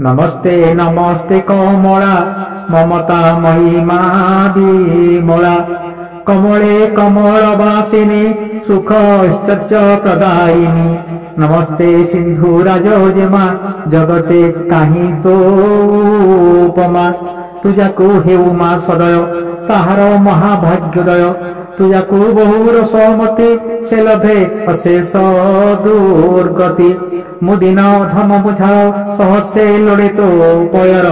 नमस्ते नमस्ते कमला ममता महिमा विमला कमले कमलवासिनी सुख ऐश्वर्य प्रदायिनी नमस्ते सिंधुराजोजमा जगते काहि तो उपमा तुझाकू हेउ मा सदय ताहार महाभाग्योदय तुझाकू बहु रसमती से लभे अशेष दुर्गति मुदिन धम बुझाओ सहसे लोड़े तो पयर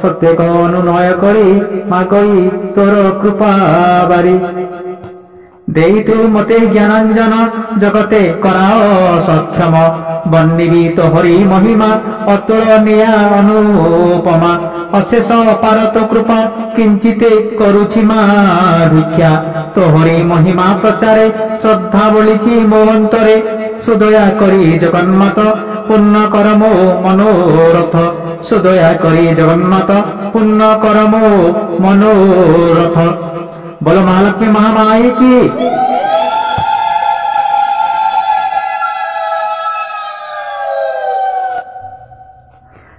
सत्य अनुनय करी मागई तोर कृपा बारी देई तू मते ज्ञानांजन जगते कराओ सक्षम बन्निबी तोहरी महिमा अतुलनीया अनुपमा अशेष पारत कृपा किंचिते करुछि मा भिक्षा तोहरी महिमा प्रचारे श्रद्धा बोलिछि मो अंतरे सुदया करी जगन्नाथ पूर्ण कर मो मनोरथ सुदया करी जगन्नाथ पूर्ण कर मो मनोरथ। बोलो महालक्ष्मी महामाई की।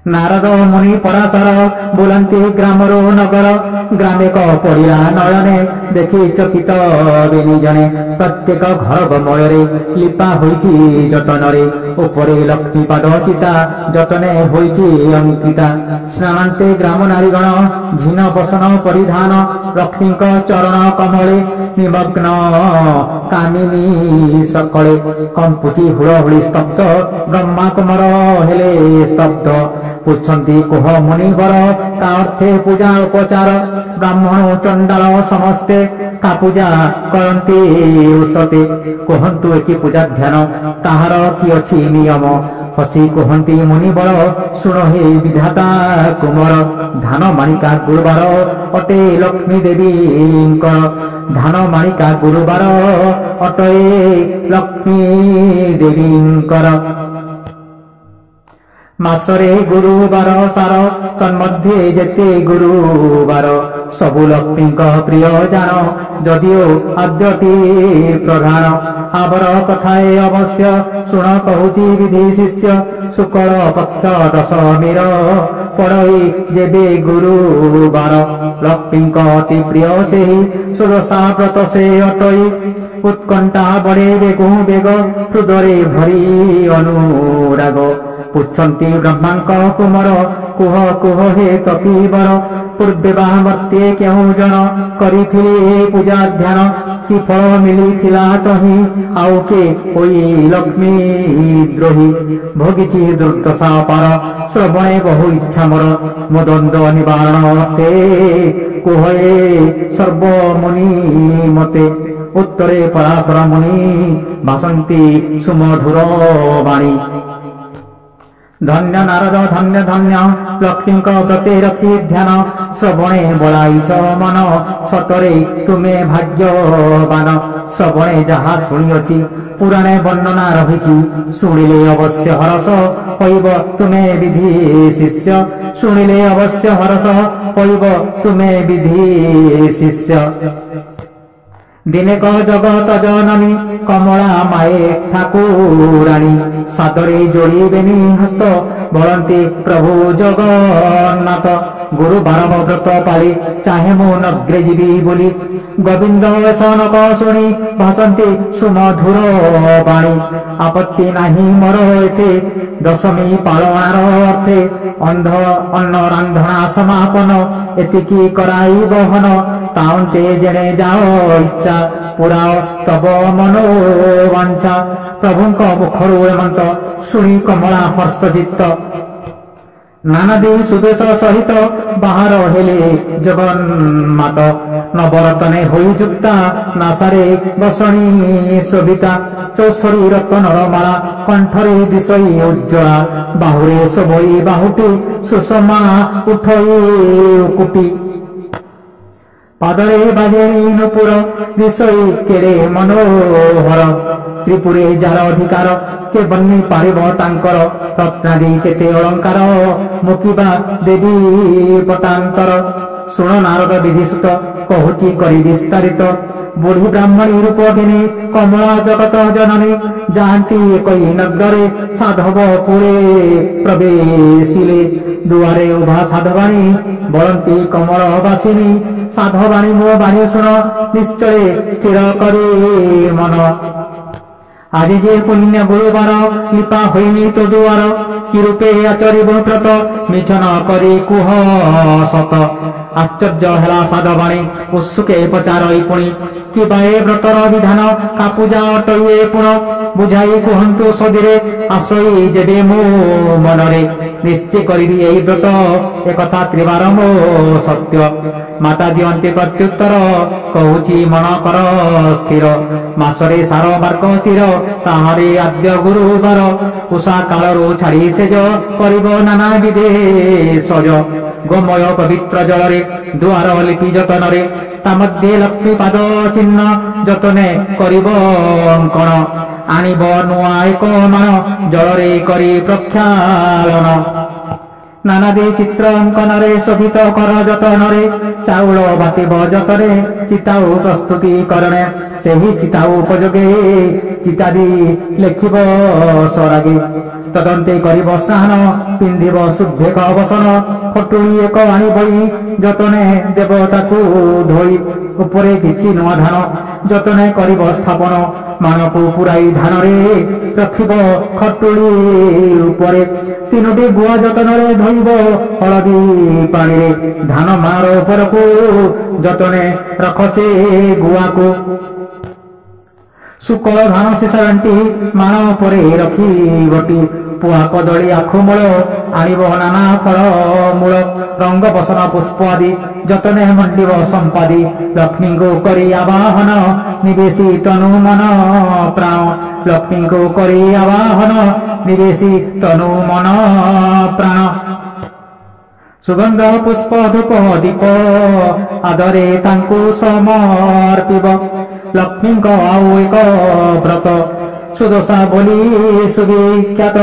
नारद मुनि पराशर बुलंती ग्रामरो नगर ग्रामे पड़ा नयने देखी चकित बेनिजने प्रत्येक घर गमय लिपा होइछि जतनरे उपरे लक्ष्मी पाद चिता जतने होइछि अंकिता स्नानान्ते ग्राम नारीगण झीन बसन परिधान लक्ष्मी चरण कमले निमग्न कामिनी सकले कंपुची हुड़हुड़ी स्तब्ध ब्रह्मा कुमार हेले स्तब्ध पुछंती कुह मुनिवर का अर्थे पूजा उपचार ब्राह्मण चंडाल समस्ते का पूजा करती उसते कहतु एक पूजा ध्यान ताहार कि अछि नियम हसी कहती मुनिवर शुण हे विधाता कुमार धान माणिका गुरुवार अटे लक्ष्मी देवी धान माणिका गुरुवार अटे लक्ष्मी देवी मासरे गुरुवार सार तन्मध्ये जेते गुरुवार सबु लक्ष्मी प्रिय जान जदिओ आद्यटी प्रधान आवर कथाए अवश्य शुण कहूची विधि शिष्य शुक्ल पक्ष दशमीर पड़ई जेबे गुरुवार लक्ष्मी अति प्रिय से षोडशा व्रत से अटई उत्कंठा बड़े बेगु बेग हृदय भरी अनुराग पुछंती ब्रह्मांक कुमार कुह कुह हे तपीवर पूर्वे बामर्त्ये केहु जन करिथिले पूजा ध्यान कि फल मिलिथिला तही आउ के होई लक्ष्मी द्रोही भोगिछि दुर्दशा पार श्रवणे बहु इच्छा मोर मदन्द निवारण अर्थे कुहे सर्व मुनि मते उत्तरे पराशर मुनि भाषन्ति सुमधुर वाणी धन्य नारद धन्य धन्य लक्ष्मी व्रते रखी ध्यान श्रवणे बड़ाईच मन सतरे तुमे भाग्यवान श्रवणे जहा शुणिअछि पुराणे वर्णना रहिछि शुणिले अवश्य हरस होइब तुमे विधि शिष्य शुणिले अवश्य हरस होइब तुमे विधि शिष्य दिने क जगत जननी कमला माए ठाकुराणी सादरे जोड़ीबेनी हस्त बलंती प्रभु जगन्नाथ गुरुवार व्रत पाली चाहे मो नग्रे जीवी बोली गोविंद सनक शुणी भाषंती सुमधुर वाणी आपत्ति नाही मोर एथे दशमी पालनार अर्थे अंध अन्न रांधना समापन एतिकी कराई बहन ताउंते जेणे जाओ इच्छा पुराओ तब मनोवांछा प्रभुंक मुखरु एमंत शुणी कमला हर्षजित नानादी सुदेश सहित बाहर हेले जगन्नाथ नवरतने होई जुक्ता नासारे बसणी शोभिता चौसरी रतनर माला कंठरे दिशई उज्ज्वला बाहुरे शोभई बाहुटी सुषमा उठई कुटी पादरे बाजेणी नुपुर दिशई केड़े मनोहर त्रिपुरे जार अधिकार के बन्नी पारिब तांकर रत्नादी केते अलंकार मुकिबा देवी पटांतर ଶୁଣ ନାରଦ ବିଧିସୁତ କହୁଛି କରି ବିସ୍ତାରିତ ବୁଢ଼ୀ ବ୍ରାହ୍ମଣୀ ରୂପ ଘିନି କମଳା ଜଗତ ଜନନୀ ଯାଆନ୍ତି କଇ ନଗରରେ ସାଧବ ପୁରେ ପ୍ରବେଶିଲେ ଦୁଆରେ ଉଭା ସାଧବାଣୀ ବଳନ୍ତି କମଳ ବାସିନୀ ସାଧବାଣୀ ମୋ ବାଣୀ ଶୁଣ ନିଶ୍ଚୟ ସ୍ଥିର କରି ମନ আজি যে পুণ্য গুরুবার লিপা হইনি তো দুয়ার কি রূপে আচরিব ব্রত মিছন করি কুহ সত আশ্চর্য হেলা সাধবাণী উৎসুকে পচারই পুଣି কি বায়ে ব্রতর বিধান কাপূজা অটইয়ে পুণ বুঝাই কুহন্তু সদিরে আসই যেবে মো মনরে নিশ্চয় করিবি এই ব্রত একথা ত্রিবার মো সত্য মাতা দিয়ন্তে প্রত্যুত্তর কହୁছি মন কর স্থির মাসরে সার মার্গশির তাহারে আদ্য গুরুবার উষা কালরু ছাড়ি সেজ করিব নানা বিধে সজ গোময় পবিত্র জলরে দুয়ার লিপি যতনরে তা মধ্যে লক্ষ্মী পাদ চিহ্ন যতনে করিব অঙ্কন আনিব নূয়া এক মান জলরে করি প্রক্ষালন নানাদি চিত্র অঙ্কନରେ শোভিত কর যতନରେ চাউଳ বাটিব যতরে চিতাউ প্রস্তুতি করণে ସେହି ଚିତା ଉପଯୋଗେ ଚିତାଦି ଲେଖିବ ସରାଗି ତଦନ୍ତେ କରିବ ସ୍ନାନ ପିନ୍ଧିବ ଶୁଦ୍ଧେକ ବସନ ଖଟୁଳି ଏକ ଆଣିବଇ ଯତନେ ଦେବ ତାକୁ ଧୋଇ ଉପରେ କିଛି ନୂଆ ଧାନ ଯତନେ କରିବ ସ୍ଥାପନ ମାଣକୁ ପୁରାଇ ଧାନରେ ରଖିବ ଖଟୁଳି ଉପରେ ତିନୋଟି ଗୁଆ ଯତନରେ ଧୋଇବ ହଳଦୀ ପାଣିରେ ଧାନ ମାର ଉପରକୁ ଯତନେ ରଖ ସେ ଗୁଆକୁ শুকল ধান শেষান্তি মাণ পরে রখি বটি পুয়া কদলী আখুমূল আনিব নানা ফল মূল রঙ্গ বসন পুষ্প আদি যতনে মন্ডিব সম্পাদি লক্ষ্মীঙ্কু করি আবাহন নিবেশী তনু মন প্রাণ লক্ষ্মীঙ্কু করি আবাহন নিবেশী তনু মন প্রাণ সুগন্ধ পুষ্প ধূপ দীপ আদরে তাঙ্কু সমর্পিব লক্ষ্মীঙ্ক আউ এক ব্রত সুদশা বলি সুবিখ্যাত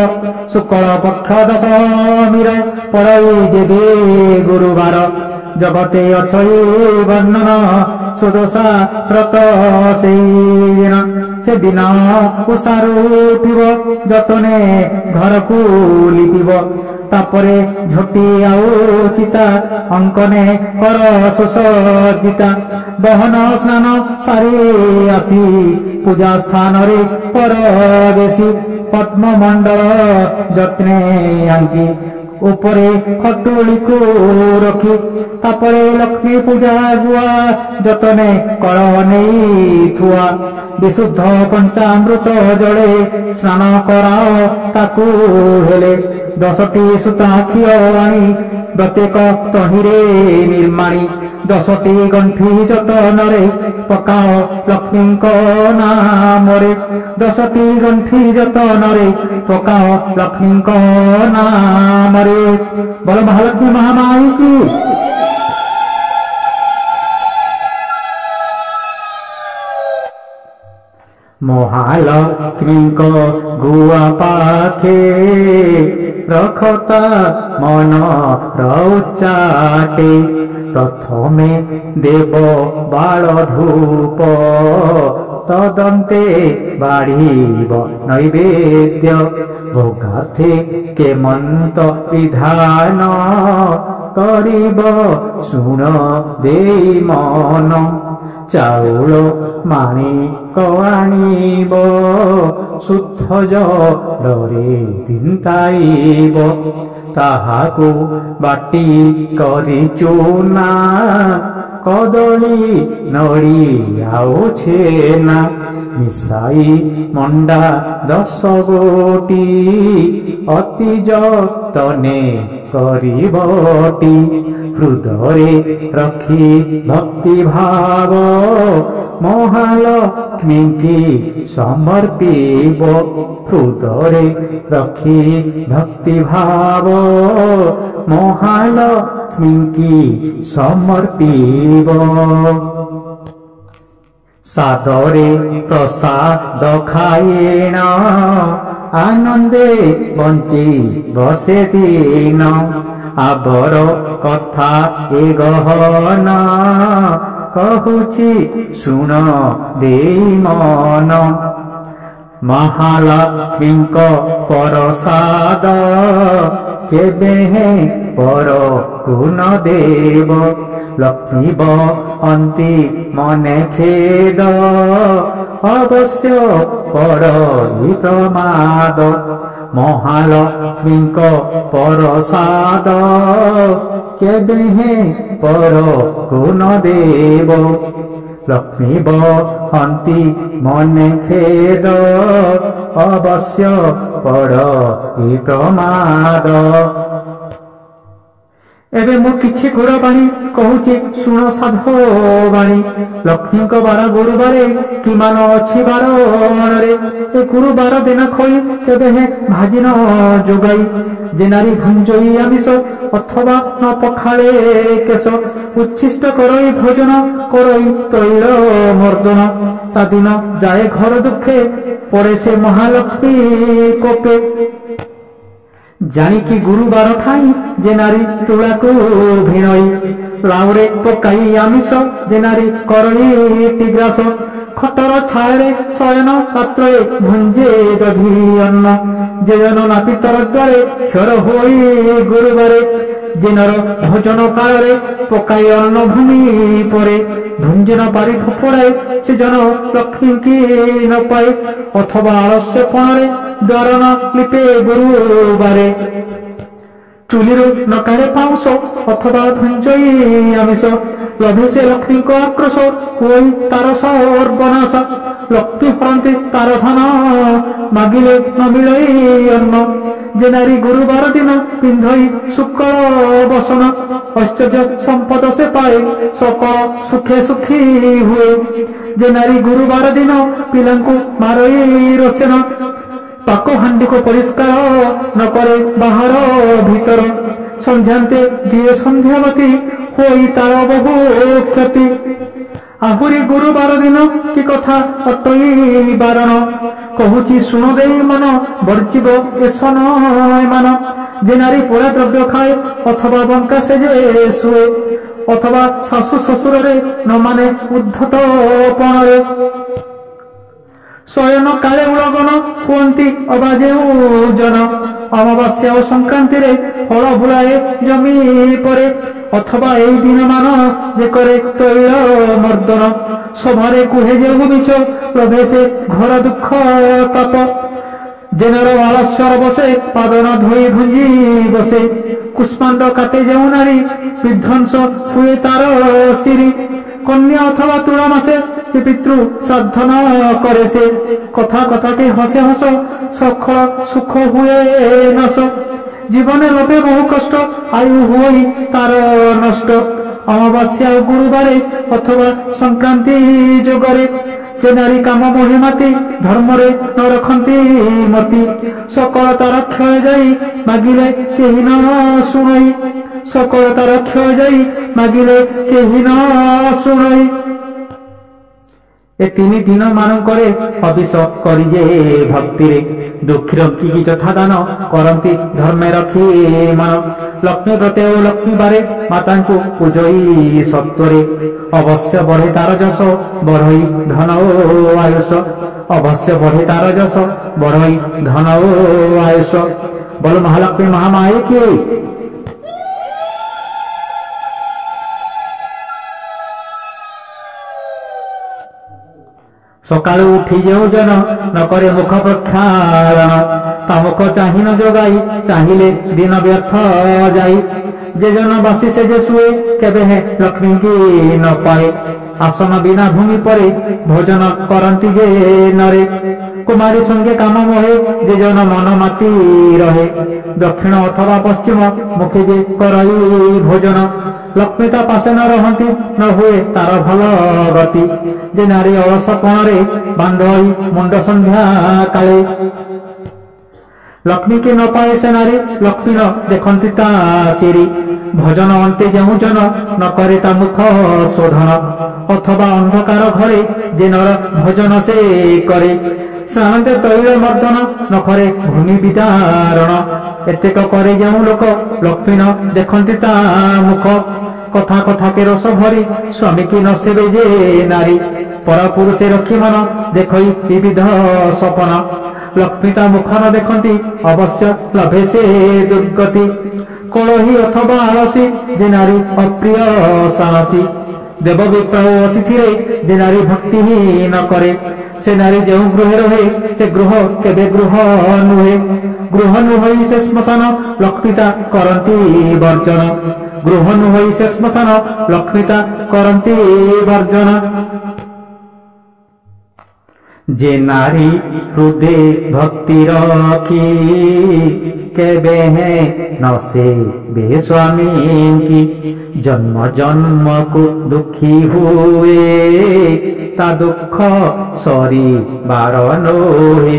শুক্ল পক্ষ দশমীর পড়াই যেবে গুরুবার জগতে অছই বর্ণন সুদশা ব্রত সেই দিন সেদিন উষারু উঠিব যতনে ঘরকু লিপিব তাপরে ঝোটি আউ চিতা অঙ্কনে কর সুসজ্জিতা বহন স্নান সারি আসি পূজা স্থানরে পরবেশী পদ্মমণ্ডল যত্নে আঙ্কি উপরে খটুলিকু রখি তাপরে লক্ষ্মী পূজা গুয়া যতনে কর নেই থুয়া বিশুদ্ধ পঞ্চামৃত জলে স্নান করাও তাকু হেলে 10টি সুতা খিয় আনি প্রত্যেক তহিরে নির্মাণী 10টি গণ্ঠি যতନରେ পকাও লক্ষ্মীঙ্ক নামরে 10টি গণ্ঠি যতନରେ পকাও লক্ষ্মীঙ্ক নামরে বল মহালক্ষ্মী মহামায়ী কি মহালক্ষ্মীঙ্ক গুয়া পাখে রখতা মন রৌচাটে প্রথমে দেব বাল ধূপ তদন্তে বাড়িব নৈবেদ্য ভোগার্থে কেমন্ত বিধান করিব শুণ দেই মন চাউল মাণিক আনিব শুদ্ধ জলরে তিন্তাইব তাহাকু বাটি করি চূনা কদলী নড়িয়াও ছেনা মিশাই মন্ডা 10 গোটি অতি যতনে করিবটি হৃদয়ে রখি ভক্তি ভাব মহালক্ষ্মীঙ্কি সমর্পিব হৃদয়ে রখি ভক্তি ভাব মহালক্ষ্মীঙ্কি সমর্পিব সাদরে প্রসাদ খাইণ ଆନନ୍ଦେ ବଞ୍ଚି ବସେ ଦିନ। ଆବର କଥା ଏ ଗହନ କହୁଛି ଶୁଣ ଦେଇ ମନ। ମହାଲକ୍ଷ୍ମୀଙ୍କ ପରସାଦ କେବେ ପର ଗୁଣ ଦେବ। ଲକ୍ଷ୍ମୀ ବନ୍ତି ମନେ ଖେଦ ଅବଶ୍ୟ ପର ପ୍ରମାଦ। ମହାଲକ୍ଷ୍ମୀଙ୍କ ପରସାଦ କେବେ ପର ଗୁଣ ଦେବ। ଲକ୍ଷ୍ମୀ ବନ୍ତି ମନେ ଖେଦ ଅବଶ୍ୟ ପର ପ୍ରମାଦ। ଏବେ ମୁଁ କିଛି ଗୁଡ଼ ବାଣୀ କହୁଛି ଶୁଣ ସାଧୁ ବାଣୀ। ଲକ୍ଷ୍ମୀଙ୍କ ବାର ଗୁରୁବାରେ କି ମାନ ଅଛି ବାରରେ। ଏ ଗୁରୁବାର ଦିନ ଖୋଇ କେବେ ଭାଜି ନ ଯୋଗାଇ। ଯେ ନାରୀ ଭୁଞ୍ଜଇ ଆମିଷ ଅଥବା ନ ପଖାଳେ କେଶ। ଉଚ୍ଛିଷ୍ଟ କରଇ ଭୋଜନ କରଇ ତୈଳ ମର୍ଦନ। ତା ଦିନ ଯାଏ ଘର ଦୁଃଖେ ପଡ଼େ ସେ ମହାଲକ୍ଷ୍ମୀ କୋପେ। ଜାଣିକି ଗୁରୁବାର ଠାଇ ଯେ ନାରୀ ତୁଳାକୁ ଭିଣଇ। ଲାଉରେ ପକାଇ ଆମିଷ ଯେ ନାରୀ କରଇ ଟିଗ୍ରାସ। ଖଟର ଛାୟରେ ଶୟନ ପାତ୍ରରେ ଭୁଞ୍ଜେ ଦଧି ଅନ୍ନ। ଯେ ଜନ ନାପିତର ଦ୍ୱାରେ କ୍ଷର ହୋଇ ଗୁରୁବାରେ। ଦିନର ଭୋଜନ କାଳରେ ପକାଇ ଅନ୍ନ ଭୂମି ପରେ। ଭୁଞ୍ଜନ ପାରି ଫୋପଡ଼ାଏ ସେ ଜନ ଲକ୍ଷ୍ମୀ କି ନ ପାଏ। ଅଥବା ଆଳସ୍ୟ ପଣରେ ଦ୍ୱାର ନ ଲିପେ ଗୁରୁବାରେ। ଚୁଲିରୁ ନ କାଢ଼େ ପାଉଁଶ ଅଥବା ଭୁଞ୍ଜଇ ଆମିଷ। ଲଭେ ସେ ଲକ୍ଷ୍ମୀଙ୍କ ଆକ୍ରୋଶ ହୋଇ ତାର ସର୍ବନାଶ। ଲକ୍ଷ୍ମୀ ଫଳନ୍ତି ତାର ଧନ ମାଗିଲେ ନ ମିଳଇ ଅନ୍ନ। ଯେ ନାରୀ ଗୁରୁବାର ଦିନ ପିନ୍ଧଇ ଶୁକ୍ଳ ବସନ। ଐଶ୍ୱର୍ଯ୍ୟ ସମ୍ପଦ ସେ ପାଏ ସକଳ ସୁଖେ ସୁଖୀ ହୁଏ। ଯେ ନାରୀ ଗୁରୁବାର ଦିନ ପିଲାଙ୍କୁ ମାରଇ ରୋଷେନ। ପାକ ହାଣ୍ଡିକୁ ପରିଷ୍କାର ନ କରେ ବାହାର ଭିତର। ସନ୍ଧ୍ୟାନ୍ତେ ଦିଏ ସନ୍ଧ୍ୟାବତୀ ହୋଇ ତାର ବହୁ କ୍ଷତି। ଆହୁରି ଗୁରୁବାର ଦିନ କି କଥା ଅଟଇ ବାରଣ। କହୁଛି ଶୁଣ ଦେଇ ମନ ବର୍ଜିବ ଏସନ ମାନ। ଯେ ନାରୀ ପୋଡ଼ା ଦ୍ରବ୍ୟ ଖାଏ ଅଥବା ବଙ୍କା ସେ ଯେ ଶୁଏ। ଅଥବା ଶାଶୁ ଶ୍ୱଶୁରରେ ନ ମାନେ ଉଦ୍ଧତ ପଣରେ। ଶୟନ କାଳେ ଉଳଗନ ହୁଅନ୍ତି ଅବା ଯେଉଁ ଜନ। ଅମାବାସ୍ୟା ଓ ସଂକ୍ରାନ୍ତିରେ ଫଳ ଭୁଳାଏ ଜମି ପରେ। ଅଥବା ଏଇ ଦିନ ମାନ ଯେ କରେ ତୈଳ ମର୍ଦନ। ସଭାରେ କୁହେ ଯେଉଁ ମିଛ ଲଭେ ସେ ଘର ଦୁଃଖ ତାପ। ଦିନର ଆଳସ୍ୟର ବସେ ପାଦନ ଧୋଇ ଭୁଞ୍ଜି ବସେ। କୁଷ୍ମାଣ୍ଡ କାଟେ ଯେଉଁ ନାରୀ ବିଧ୍ୱଂସ ହୁଏ ତାର ଶିରି। କନ୍ୟା ଅଥବା ତୁଳା ମାସେ ଯେ ପିତୃ ଶ୍ରାଦ୍ଧ ନ କରେ ସେ। କଥା କଥାକେ ହସେ ହସ ସକଳ ସୁଖ ହୁଏ ନାଶ। ଜୀବନେ ଲଭେ ବହୁ କଷ୍ଟ ଆୟୁ ହୁଏ ତାର ନଷ୍ଟ। ଅମାବାସ୍ୟା ଓ ଗୁରୁବାରେ ଅଥବା ସଂକ୍ରାନ୍ତି ଯୋଗରେ। ଯେ ନାରୀ କାମ ମୋହି ମାତି ଧର୍ମରେ ନ ରଖନ୍ତି ମତି। ସକଳ ତାର କ୍ଷୟ ଯାଇ ମାଗିଲେ କେହି ନ ଶୁଣଇ। ସକଳ ତାର କ୍ଷୟ ଯାଇ ମାଗିଲେ କେହି ନ ଶୁଣଇ। ଏ ତିନି ଦିନ ମାନଙ୍କରେ ହବିଷ କରିଯେ ଭକ୍ତିରେ। ଦୁଃଖୀ ରକ୍ଷୀ ଯଥା ଦାନ କରନ୍ତି ଧର୍ମେ ରଖି ମନ। ଲକ୍ଷ୍ମୀ ବ୍ରତେ ଓ ଲକ୍ଷ୍ମୀ ବାରେ ମାତାଙ୍କୁ ପୂଜଇ ସତ୍ୱରେ। ଅବଶ୍ୟ ବଢେ ତାର ଯଶ ବଢଇ ଧନ ଓ ଆୟୁଷ। ଅବଶ୍ୟ ବଢେ ତାର ଯଶ ବଢଇ ଧନ ଓ ଆୟୁଷ। বল মহালক্ষ্মী মহামায়ে কি। সকালু উঠি যেও জন নকরে মুখ প্রক্ষালন। তা মুখ চাহি ন যোগাই চাহিলে দিন ব্যর্থ যাই। যে জন বাসি সে যে শুয়ে কেবে হে লক্ষ্মী কি ন পায়ে। আসন বিনা ভূমি পরে ভোজন করন্তি যে নরে। কুমারী সঙ্গে কাম মোহে যে জন মন মাতি রহে। দক্ষিণ অথবা পশ্চিম মুখে যে করই ভোজন। লক্ষ্মী তা পাশে ন রহନ୍ତି ন ହୁଏ তার ভাল গতি। যে নারী অলস কোণরে বান্ধই মুন্ড সন্ধ্যা কালে। লক্ষ্মী কি ন পায়ে সে নারী লক্ষ্মী ন দেখନ୍ତି তা সিরি। ভজন অন্তে যেউ জন ন করে তা মুখ শোধন। অথবা অন্ধকার ঘরে যে নর ভজন সে করে। ସ୍ନାନନ୍ତେ ତୈଳ ମର୍ଦ୍ଦନ ନଖରେ ଭୂମି ବିଦାରଣ ଏତେକ କରେ ଯେଉଁ ଲୋକ ଲକ୍ଷ୍ମୀ ନ ଦେଖନ୍ତି ତା ମୁଖ କଥା କଥାକେ ରସ ଭରି ସ୍ୱାମୀ କି ନ ସେବେ ଯେ ନାରୀ ପରପୁରୁଷେ ରଖି ମନ ଦେଖଇ ବିବିଧ ସପନ ଲକ୍ଷ୍ମୀ ତା ମୁଖ ନ ଦେଖନ୍ତି ଅବଶ୍ୟ ଲଭେ ସେ ଦୁର୍ଗତି କଳହି ଅଥବା ଆଳସୀ ଯେ ନାରୀ ଅପ୍ରିୟ ସାହସୀ ଦେବ ବିପ୍ର ଅତିଥିରେ ଯେ ନାରୀ ଭକ୍ତିହୀନ କରେ ସେ ନାରୀ ଯେଉଁ ଗୃହେ ରହେ ସେ ଗୃହ କେବେ ଗୃହ ନୁହଇ ସେ ଶ୍ମଶାନ ଲକ୍ଷ୍ମୀତା କରନ୍ତି ବର୍ଜନ ଗୃହ ନୁହଇ ସେ ଶ୍ମଶାନ ଲକ୍ଷ୍ମୀତା କରନ୍ତି ବର୍ଜନ যে নারী হৃদে ভক্তি রখি কেবে হে নসে বে স্বামী কি জন্ম জন্মকু দুঃখী হুয়ে তা দুঃখ সরি বারণ হে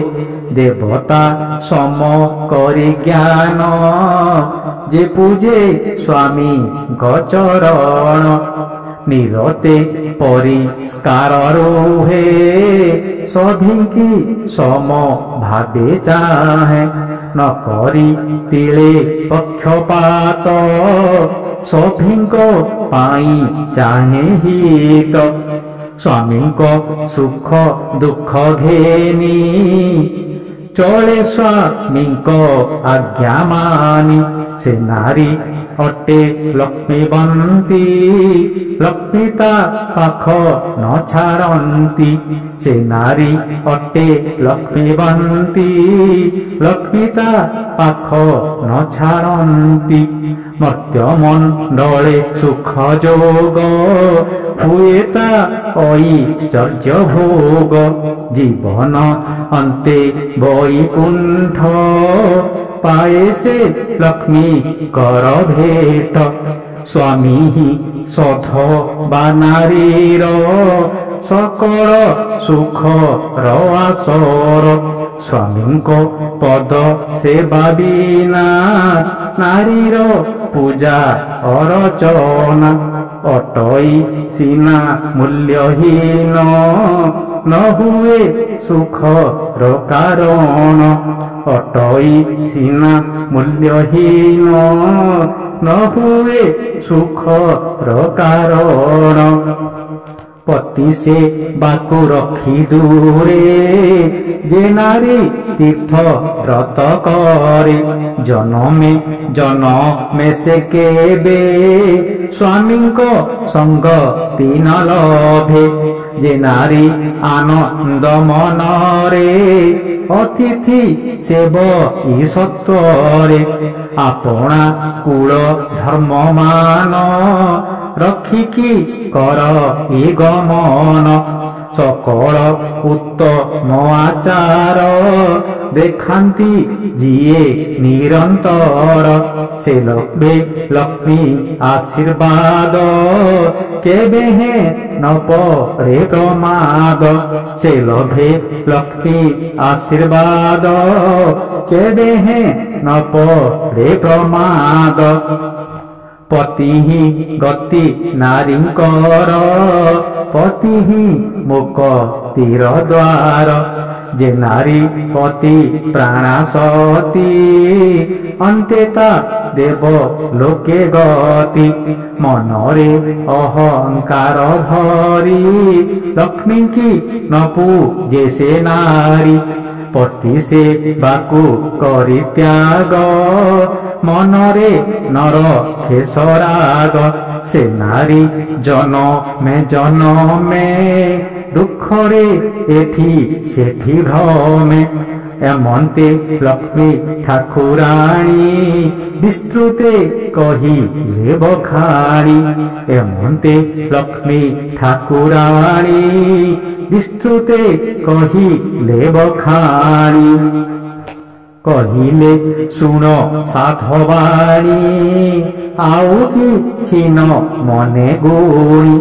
দেবতা সম করি জ্ঞান যে পূজে স্বামী গচরণ নিরতে পরিষ্কার রুহে সভিঙ্কি সম ভাবে চাহে নকরি তিলে পক্ষপাত সভিঙ্ক পাই চাহে হিত স্বামীঙ্ক সুখ দুঃখ ঘেনি চলে স্বামীঙ্ক আজ্ঞা মানি সে নারী অটে লক্ষ্মীবন্তী লক্ষ্মী তা পাখ ন ছাড়ন্তি সে নারী অটে লক্ষ্মীবন্তী লক্ষ্মী তা পাখ ন ছাড়ন্তি মর্ত্য মণ্ডলে সুখ যোগ হুয়ে তা ঐশ্বর্য ভোগ জীবন অন্তে বৈকুণ্ঠ পায়ে সে লক্ষ্মী কর ভেট স্বামী সধ বা নারীর সকল সুখ আসর স্বামীঙ্ক পদ সেবা বিনা নারীর পূজা অরচনা অটই সিনা মূল্যহীন ন হুয়ে সুখর কারণ অটই সিনা মূল্যহীন ন হুয়ে সুখর কারণ পতি সে বাকু রক্ষি দূরে যে নারী তীর্থ ব্রত করে জনমে জনমে সে কেবে স্বামীঙ্ক সঙ্গ তিন লভে যে নারী আনন্দ মনরে অতিথি সেব ই সত্তরে আপনা কুল ধর্ম মান রক্ষিকি কর ই গমন সকল উত্তম আচার দেখান্তি যিয়ে নিরন্তর সে লভে লক্ষ্মী আশীর্বাদ কেবে হে ন পরে প্রমাদ সে লভে লক্ষ্মী আশীর্বাদ কেবে হে ন পরে প্রমাদ পতি গতি নারীঙ্কর পতি মুক্তির দ্বার যে নারী পতি প্রাণাসতি অন্তে তা দেব লোকে গতি মনরে অহংকার ভরি লক্ষ্মী কি নপু যে সে নারী পতি সে বাকু করি ত্যাগ মনরে নর খেসরাগ সে নারী জনমে দুঃখরে এঠি সেঠি ভ্রমে এমন্তে লক্ষ্মী ঠাকুরাণী বিস্তৃতে কহিলে বখাণী এমন্তে লক্ষ্মী ঠাকুরাণী বিস্তৃতে কহিলে বখাণী কহিলে শুণ সাধবাণী আউ কিছু ন মনে গুণী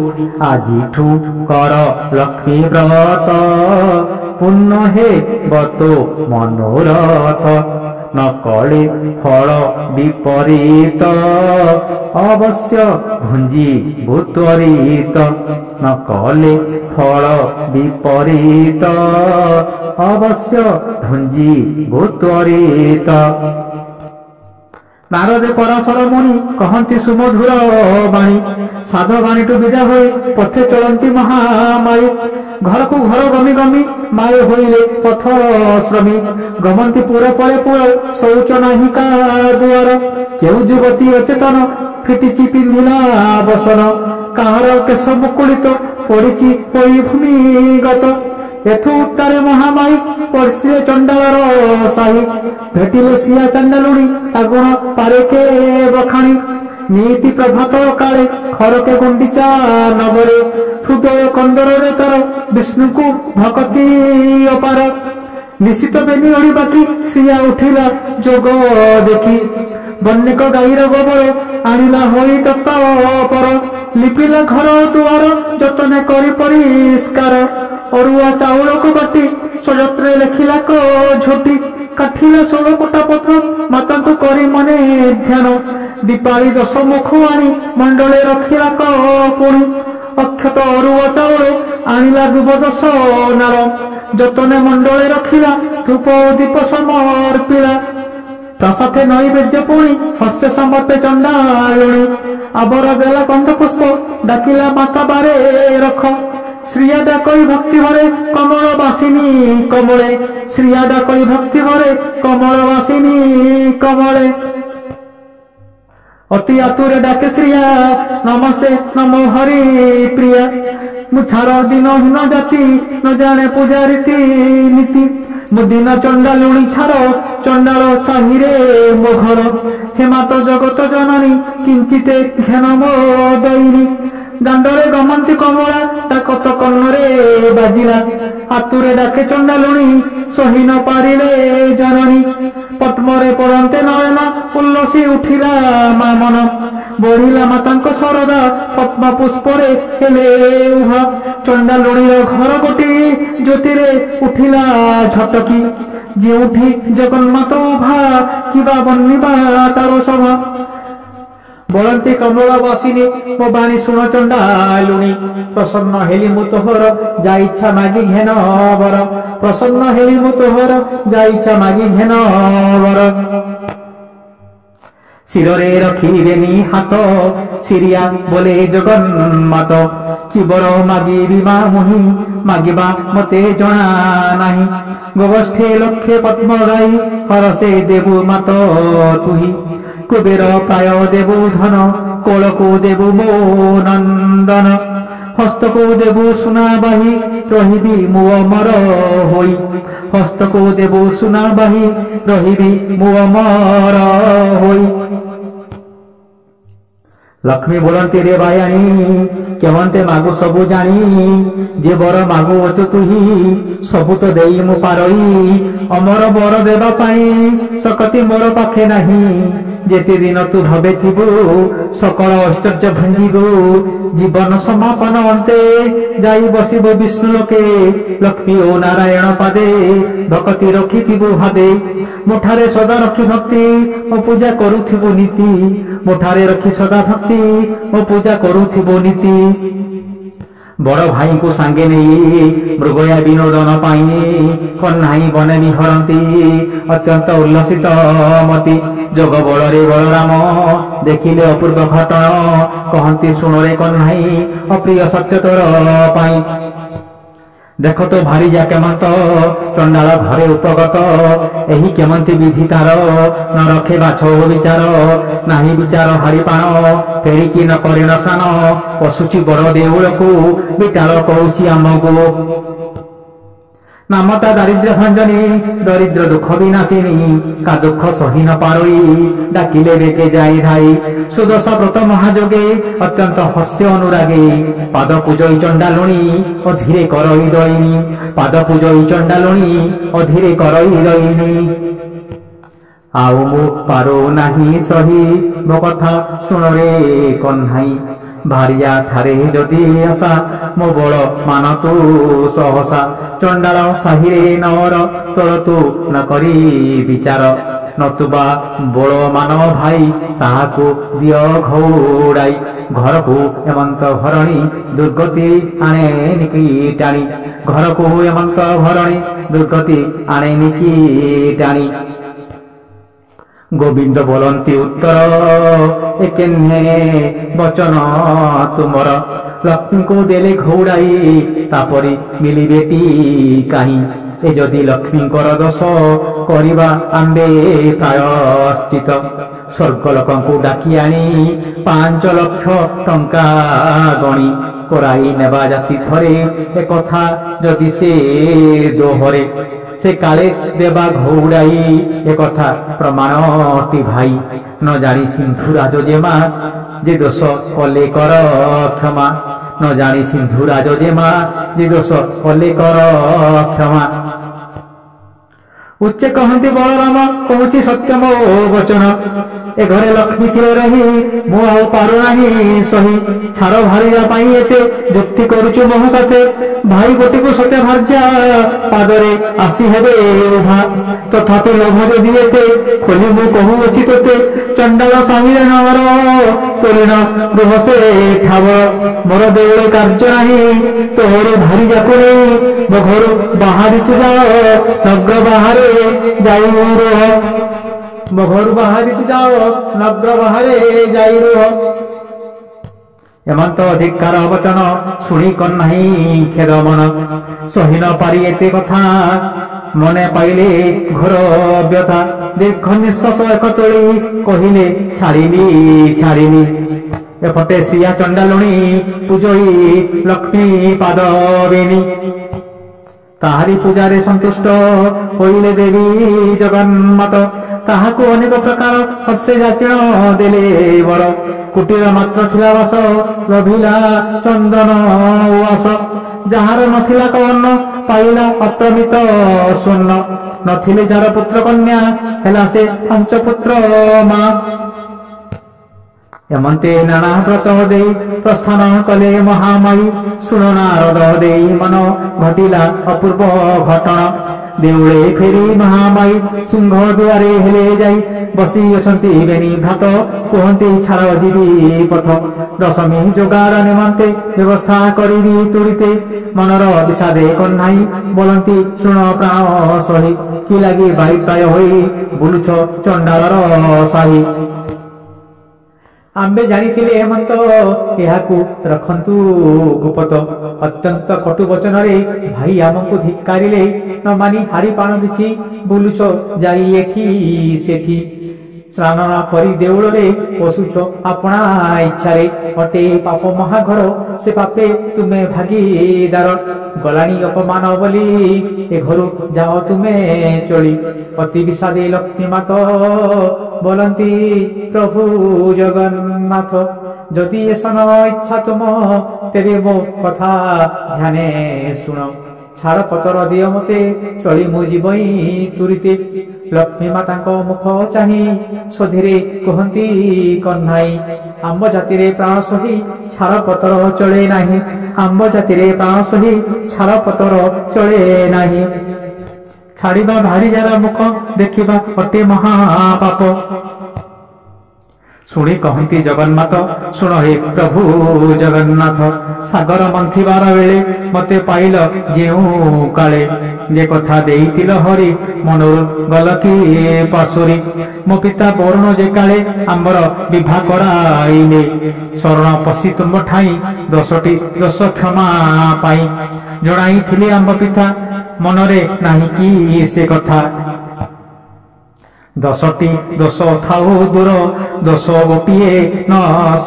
আজিঠু কর লক্ষ্মী ব্রত পুণ্য হে বত মনোরথ न कले फल विपरीत अवश्य भुंजी भूत्वरित न कले फल विपरीत अवश्य भुंजी भूत्वरित। नारदे पराशर मुनि कहती सुमधुर बाणी साध बाणीटू विदा हो पथे चलती महामाई घर को घर गमी गमी माय होइले पथ श्रमी गमंती पुर पड़े पुर शौच नाही का दुआर केउ युवती अचेतन फिटिची पिंधिला बसन काहर केश मुकुलित पड़िची होई भूमिगत एथु उत्तारे महामाई पड़िले चंडालर साही भेटिले सिया चंडालुणी तागुण पारे के बखाणी नीति प्रभात काले खरके गुंडीचा नगरे हृदय कंदरे तार विष्णु को भक्ति अपार निश्चित बेनी ओढ़ी बाकी सिया उठिला जोग देखी बन्यक गाईर गोबर आनिला होई तत्पर लिपिला घर दुआर जतने करी परिष्कार अरुआ चाउल को बाटी सजत्रे लेखिला को झोटी काठिला 16 कोटा पत्र माता को करी मने ध्यान दीपाली 10 मुख आनी मंडले रखिला को पुणी अक्षत अरुआ चाउल आनिला दुब 10 नार जतने मंडले रखिला धूप दीप समर्पिला प्रसाथे नैवेद्य पुणी हस्ते समर्पे चंडालुणी आबर देला कंठ पुष्प डाकिला माता बारे रख श्रिया डाकई भक्ति भरे कमल बासिनी कमले श्रिया डाकई भक्ति भरे कमल बासिनी कमले अति आतुरे डाके श्रिया नमस्ते नमो हरि प्रिया मुछार दिन हीन जाति न जाने पूजा रीति नीति मुदिन चंडालुणी छार चंडाल साहिरे मो घर हेमात जगत जननी किंचिते घेन मो दैनी दांडरे गमंती कमला ताकत कन्नरे बाजिला हातुरे डाके चंडालुणी सही न पारिले जननी पद्मरे पड़ते नयन उल्लसी उठिला मा मन बढ़िला मातांको सरदा पद्म पुष्परे हेले उहा चंडालुणीर घर गोटी ज्योतिरे उठिला झटकी जेउठी जगन्माता उभा किबा बन्निबा तार सभा बलंती कमला बासिनी मो बाणी सुन चंडालुणी प्रसन्न हेली मु तोहर जा इच्छा मागी घेन वर प्रसन्न हेली मु तोहर जा इच्छा मागी घेन वर शिरे रखिबेनी हाथ सिरिया बोले जगन्मात कि बर मागिबी मा मुहि मागिबा मते जना नाही गोष्ठे लक्षे पद्म गाई हरसे देबु मात तुही कुबेर प्राय देबु धन कोल को देबु मो नंदन हस्त को देबु सुना बाही रहिबी मु अमर होई हस्त को देबु सुना बाही रहिबी मु अमर होई लक्ष्मी बोलती रे बायाणी केवंते मागु सबु जानी जे बर मागु अचु तुही सबु तो देई मु पारई अमर बर देबा पाई सकती मोर पाखे नाही जेते दिन तू भावे थिबु सकल ऐश्वर्य भांगिबु जीवन समापन अंते जाई बसिबु विष्णु लोके लक्ष्मी ओ नारायण पादे भक्ति रखिथिबु हादे मुठारे सदा रखी भक्ति ओ पूजा करूथिबु नीति मुठारे रखी सदा भक्ति ओ पूजा करूथिबु नीति बड़ भाई को सांगे नहीं मृगया विनोदन पाई कन्हाई बने विहरती अत्यंत उल्लसित मती जोग बल रे बलराम देखिले अपूर्व घटना कहती शुणरे कन्हाई अप्रिय सत्य तोर पाई देख तो भारी जा केमंत चंडाल घरे उपगत एही केमंती विधि तार न रखे बाछ विचार नाही विचार हारिपाण फेरिकी न करे न सान पशुची बड़ देउल को विटाल कहूची आमको नामता दारिद्र्य भंजनी दरिद्र दुख विनाशिनी का दुख सही न पारोई डाकिले बेके जाई धाई सुदशा व्रत महाजोगे अत्यंत हस्य अनुरागे पाद पूजई चंडालुणी अधीरे करई दईनी पाद पूजई चंडालुणी अधीरे करई दईनी आउ मु पारो नाही सही मो कथा सुणरे कन्हाई भारिया ठारे जदि आशा मो बल मान तू सहसा चंडाल साहिरे नर तोल तू न करी विचार ନତୁବା ବଳ ମାନ ଭାଇ ତାହାକୁ ଦିଅ ଘଉଡ଼ାଇ ଘରକୁ ଏମନ୍ତ ଭରଣୀ ଦୁର୍ଗତି ଆଣେନି କି ଟାଣି ଘରକୁ ଏମନ୍ତ ଭରଣୀ ଦୁର୍ଗତି ଆଣେନି କି ଟାଣି। ଗୋବିନ୍ଦ ବୋଲନ୍ତି ଉତ୍ତର ଏକେହ୍ନେ ବଚନ ତୁମର ଲକ୍ଷ୍ମୀଙ୍କୁ ଦେଲେ ଘଉଡ଼ାଇ ତାପରି ମିଳିବେଟି କାହିଁ ଏ ଯଦି ଲକ୍ଷ୍ମୀଙ୍କର ଦୋଷ କରିବା ଆମ୍ବେ ପ୍ରାୟଶ୍ଚିତ ସ୍ୱର୍ଗ ଲୋକଙ୍କୁ ଡାକି ଆଣି 5 ଲକ୍ଷ ଟଙ୍କା ଗଣି କରାଇ ନେବା ଜାତି ଥରେ ଏକଥା ଯଦି ସେ ଦୋହରେ ସେ କାଳେ ଦେବା ଘଉଡ଼ାଇ ଏକଥା ପ୍ରମାଣଟି ଭାଇ ନ ଜାଣି ସିନ୍ଧୁ ରାଜ ଜେମା ଯେ ଦୋଷ କଲେ କର କ୍ଷମା ନ ଜାଣି ସିନ୍ଧୁ ରାଜ ଜେମା ଯେ ଦୋଷ କଲେ କର କ୍ଷମା। ଉଚ୍ଚେ କହନ୍ତି ବଳରାମ କହୁଛି ସତ୍ୟ ମୋ ବଚନ ଏ ଘରେ ଲକ୍ଷ୍ମୀ ଥିଲେ ରହି ମୁଁ ଆଉ ପାରୁନାହିଁ ସହି ଛାର ଭାରିବା ପାଇଁ ଏତେ ଯୁକ୍ତି କରୁଛୁ ମୋହ ସତେ ଭାଇ ଗୋଟିକୁ ସତେ ଭାର୍ଯ୍ୟା ପାଦରେ ଆସି ହେବେ ଉଭା ତଥାପି ଲୋଭ ଯଦି ଏତେ ଖୋଲି ମୁଁ କହୁଅଛି ତୋତେ ଚଣ୍ଡାଳ ସ୍ୱାମୀରେ ନର ତୋଳିଣ ଗୃହ ସେ ଠାବ ମୋର ଦେଉଳେ କାର୍ଯ୍ୟ ନାହିଁ ତୋହରେ ଭାରିଯାକୁ ନେଇ ମୋ ଘରୁ ବାହାରିଛୁ ଯାଅ ନଗ୍ର ବାହାରେ ଯାଇ ରୁହ ମୋ ଘରୁ ବାହାରିଛୁ ଯାଅ ନଗ୍ର ବାହାରେ ଯାଇ ରୁହ। ଏମନ୍ତ ଅଧିକାର ବଚନ ଶୁଣି କହ୍ନାଇ ଖେଦ ମନ ସହି ନ ପାରି ଏତେ କଥା ମନେ ପାଇଲେ ଘୋର ବ୍ୟଥା ଦୀର୍ଘ ନିଶ୍ୱାସ ଏକ ତୋଳି କହିଲେ ଛାଡ଼ିଲି ଛାଡ଼ିଲି ଏପଟେ ଶ୍ରିୟା ଚଣ୍ଡାଲୁଣୀ ପୂଜଇ ଲକ୍ଷ୍ମୀ ପାଦ ବେନି ତାହାରି ପୂଜାରେ ସନ୍ତୁଷ୍ଟ ହୋଇଲେ ଦେବୀ ଜଗନ୍ମାତ ତାହାକୁ ଅନେକ ପ୍ରକାର ହସ୍ୟ ଯାଚିଣ ଦେଲେ ବର କୁଟୀର ମାତ୍ର ଥିଲା ବାସ ଲଭିଲା ଚନ୍ଦନ ଉଆସ ଯାହାର ନଥିଲା କର୍ଣ୍ଣ ପାଇଲା ଅପ୍ରମିତ ସ୍ୱର୍ଣ୍ଣ ନଥିଲେ ଯାର ପୁତ୍ର କନ୍ୟା ହେଲା ସେ ପଞ୍ଚପୁତ୍ର ମା। ଏମନ୍ତେ ନାନା ବ୍ରତ ଦେଇ ପ୍ରସ୍ଥାନ କଲେ ମହାମାୟୀ ଶୁଣ ନାରଦ ଦେଇ ମନ ଘଟିଲା ଅପୂର୍ବ ଘଟଣା ଦେଉଳେ ଫେରି ମହାମାୟୀ ସିଂହ ଦୁଆରେ ହେଲେ ଯାଇ ବସି ଅଛନ୍ତି ବେନି ଭ୍ରାତ କୁହନ୍ତି ଛାଡ଼ ଯିବି ପଥ ଦଶମୀ ଯୋଗାର ନିମନ୍ତେ ବ୍ୟବସ୍ଥା କରିବି ତୁରିତେ ମନର ବିଷାଦେ କହ୍ନାଇ ବୋଲନ୍ତି ଶୁଣ ପ୍ରାଣ ସହି କି ଲାଗି ବାରିପ୍ରାୟ ହୋଇ ବୁଲୁଛ ଚଣ୍ଡାଳର ସାହି। ଆମ୍ବେ ଜାଣିଥିଲେ ହେମନ୍ତ ଏହାକୁ ରଖନ୍ତୁ ଗୁପତ ଅତ୍ୟନ୍ତ କଟୁ ବଚନରେ ଭାଇ ଆମକୁ ଧିକ୍କାରିଲେ ନ ମାନି ହାରି ପାଣ କିଛି ବୁଲୁଛ ଯାଇ ଏଠି ସେଠି ସ୍ନାନ କରି ଦେଉଳରେ ପଶୁଛ ଆପଣା ଇଚ୍ଛାରେ ଅଟେ ପାପ ମହାଘର ସେ ପାପେ ତୁମେ ଭାଗିଦାର ଗଲାଣି ଅପମାନ ବୋଲି ଏ ଘରୁ ଯାଅ ତୁମେ ଚଳି ଅତି ବିଷାଦେ ଲକ୍ଷ୍ମୀ ମାତ ବୋଲନ୍ତି ପ୍ରଭୁ ଜଗନ୍ନାଥ ଯଦି ଏସନ ଇଚ୍ଛା ତୁମ ତେବେ ମୋ କଥା ଧ୍ୟାନେ ଶୁଣ ଛାଡ଼ ପତର ଦିଅ ମତେ ଚଳି ମୁଁ ଯିବଇ ତୁରିତେ ଲକ୍ଷ୍ମୀ ମାତାଙ୍କ ମୁଖ ଚାହିଁ ସ୍ୱଧୀରେ କୁହନ୍ତି କହ୍ନାଇ ଆମ୍ବ ଜାତିରେ ପ୍ରାଣ ସହି ଛାଡ଼ ପତର ଚଳେ ନାହିଁ ଆମ୍ବ ଜାତିରେ ପ୍ରାଣ ସହି ଛାଡ଼ ପତର ଚଳେ ନାହିଁ ଛାଡ଼ିବା ଭାରି ଯାର ମୁଖ ଦେଖିବା ଅଟେ ମହାପାପ ଶୁଣି କହନ୍ତି ଜଗନ୍ନାଥ ଶୁଣ ହେ ପ୍ରଭୁ ଜଗନ୍ନାଥ ସାଗର ମନ୍ଥିବାର ବେଳେ ମତେ ପାଇଲ ଯେଉଁ କାଳେ ଯେ କଥା ଦେଇଥିଲ ହରି ମନରୁ ଗଲ କି ପାଶୁରୀ ମୋ ପିତା ବରୁଣ ଯେ କାଳେ ଆମ୍ବର ବିଭା କରାଇଲେ ଶରଣ ପଶି ତୁମ ଠାଇ ଦୋଷଟି ଦୋଷ କ୍ଷମା ପାଇ ଜଣାଇଥିଲି ଆମ୍ବ ପିତା ମନରେ ନାହିଁ କି ସେ କଥା ଦଶଟି ଦୋଷ ଥାଉ ଦୂର ଦୋଷ ଗୋଟିଏ ନ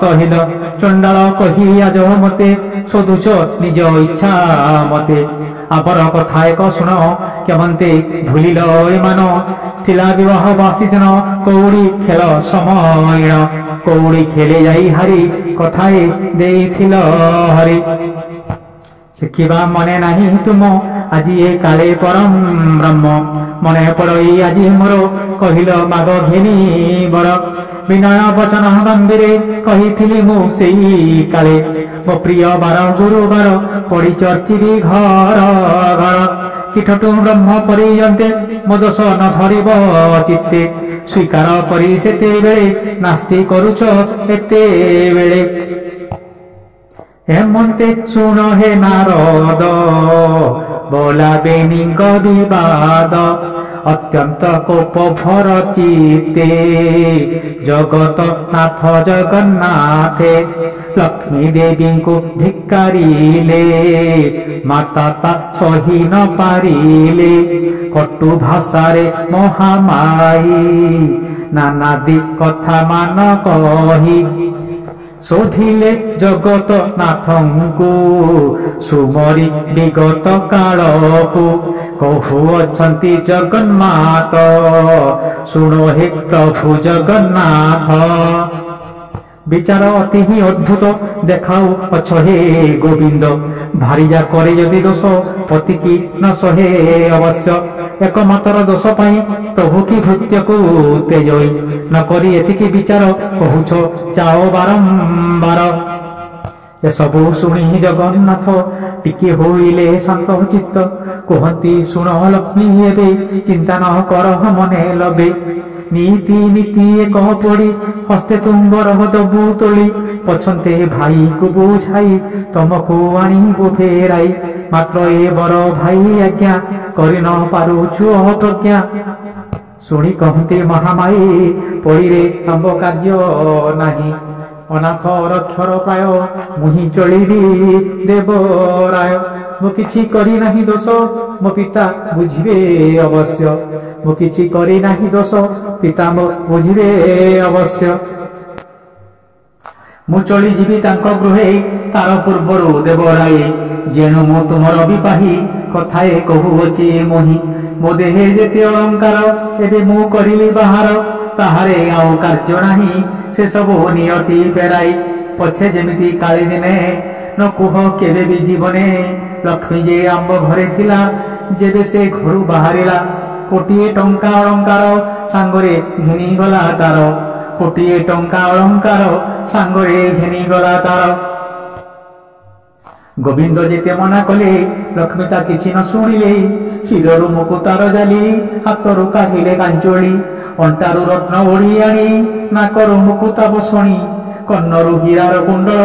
ସହିଲ ଚଣ୍ଡାଳ କହି ଆଜ ମତେ ଶୋଧୁଛ ନିଜ ଇଚ୍ଛା ମତେ ଆପର କଥା ଏକ ଶୁଣ କେମନ୍ତେ ଭୁଲିଲ ଏମାନ ଥିଲା ବିବାହ ବାସି ଦିନ କଉଡ଼ି ଖେଳ ସମୟ କଉଡ଼ି ଖେଳେ ଯାଇ ହାରି କଥାଏ ଦେଇଥିଲ ହରି ଶିଖିବା ମନେ ନାହିଁ ତୁମ ଆଜି ଏ କାଳେ ପରମ ବ୍ରହ୍ମ ମନେ ପଡ଼ଇ ଆଜି ମୋର କହିଲ ମାଗ ଘେନି ବର ବିନୟ ବଚନ ଗମ୍ଭୀରେ କହିଥିଲି ମୁଁ ସେଇ କାଳେ ମୋ ପ୍ରିୟ ବାର ଗୁରୁବାର ପଡ଼ି ଚର୍ଚିବି ଘର ଘର কীটটু ব্রহ্ম পরিয়ন্তে মদোষ ন ধরিব চিত্তে স্বীকার করি সেতেবেলে নাস্তি করুছ এতেবেলে হেমন্তে শুণ হে নারদ বলা বেণীঙ্গ বিবাদ অত্যন্ত কোপ ভর চিত্তে জগত নাথ জগন্নাথে লক্ষ্মী দেবীଙ୍କୁ ধিକ୍କାରିଲେ ମାତା ତା ସହି ନ ପାରିଲେ କଟୁ ଭାଷାରେ ମହାମାଇ ନାନାଦି କଥା ମାନ କହି ଶୋଧିଲେ ଜଗତ ନାଥଙ୍କୁ ସୁମରି ବିଗତ କାଳକୁ କହୁଅଛନ୍ତି ଜଗନ୍ନାଥ ଶୁଣ ହେ ପ୍ରଭୁ ଜଗନ୍ନାଥ বিচার অতি হি অদ্ভুত দেখাও অছ হে গোবিন্দ ভারিজা করে যদি দোষ অতি কি ন সহে অবশ্য একমাত্র দোষ পাই প্রভু কি ভৃত্যକୁ তেজই ন করি এতিকি বিচার কহুছ যাও বারম্বার এসবু শুনি জগন্নাথ টিকে হইলে শান্ত চিত্ত কুহନ୍ତି শুণ লক্ষ্মী ଏବେ চিন্তা ন কর মনে লবে নীতি নীতি এক পড়ি হস্তে তুম্বর দবু তোলি পছন্তে ভাইକୁ বুঝাই তমକୁ আনিবু ফেরাই মাত্র এ বড় ভাই আজ্ঞা କରି ନ ପାରୁଛୁ ଅପ୍ରଜ୍ଞା শুনি কহନ୍ତି মহামাই পড়িরে আম্ব କାର୍ଯ୍ୟ ନାହିଁ অনাথ রক্ষর প্রায় মুহি চলিবি দেবরায় মু কিছু করি নাহি দোষ মো পিতা বুঝিবে অবশ্য মু কিছু করি নাহি দোষ পিতা মো বুঝিবে অবশ্য মু চলি ଯିବି ତାଙ୍କ ଗୃହେ ତାର ପୂର୍ବରୁ ଦେବରାଏ ଯେଣୁ ମୁଁ ତୁମର ବିପାହୀ କଥାଏ କହୁଅଛି ମୋହି ମୋ ଦେହେ ଯେତେ ଅଳଙ୍କାର ଏବେ ମୁଁ କରିଲି ବାହାର ତାହାରେ ଆଉ କାର୍ଯ୍ୟ ନାହିଁ ସେ ସବୁ ନିୟଟି ଫେରାଇ ପଛେ ଯେମିତି କାଳି ଦିନେ ନ କୁହ କେବେ ବି ଜୀବନେ ଲକ୍ଷ୍ମୀ ଯେ ଆମ୍ବ ଘରେ ଥିଲା ଯେବେ ସେ ଘରୁ ବାହାରିଲା କୋଟିଏ ଟଙ୍କା ଅଳଙ୍କାର ସାଙ୍ଗରେ ଘେନିଗଲା ତାର କୋଟିଏ ଟଙ୍କା ଅଳଙ୍କାର ସାଙ୍ଗରେ ଘେନିଗଲା ତାର ଗୋବିନ୍ଦ ଯେତେ ମନା କଲେ ଲକ୍ଷ୍ମୀ ତା କିଛି ନ ଶୁଣିଲେ ଶିରରୁ ମୁକୁତାର ଜାଲି ହାତରୁ କାଢିଲେ କାଞ୍ଚଳି ଅଣ୍ଟାରୁ ରତ୍ନ ଓଢି ଆଣି ନାକରୁ ମୁକୁତା ବସଣି କର୍ଣ୍ଣରୁ ହୀରାର କୁଣ୍ଡଳ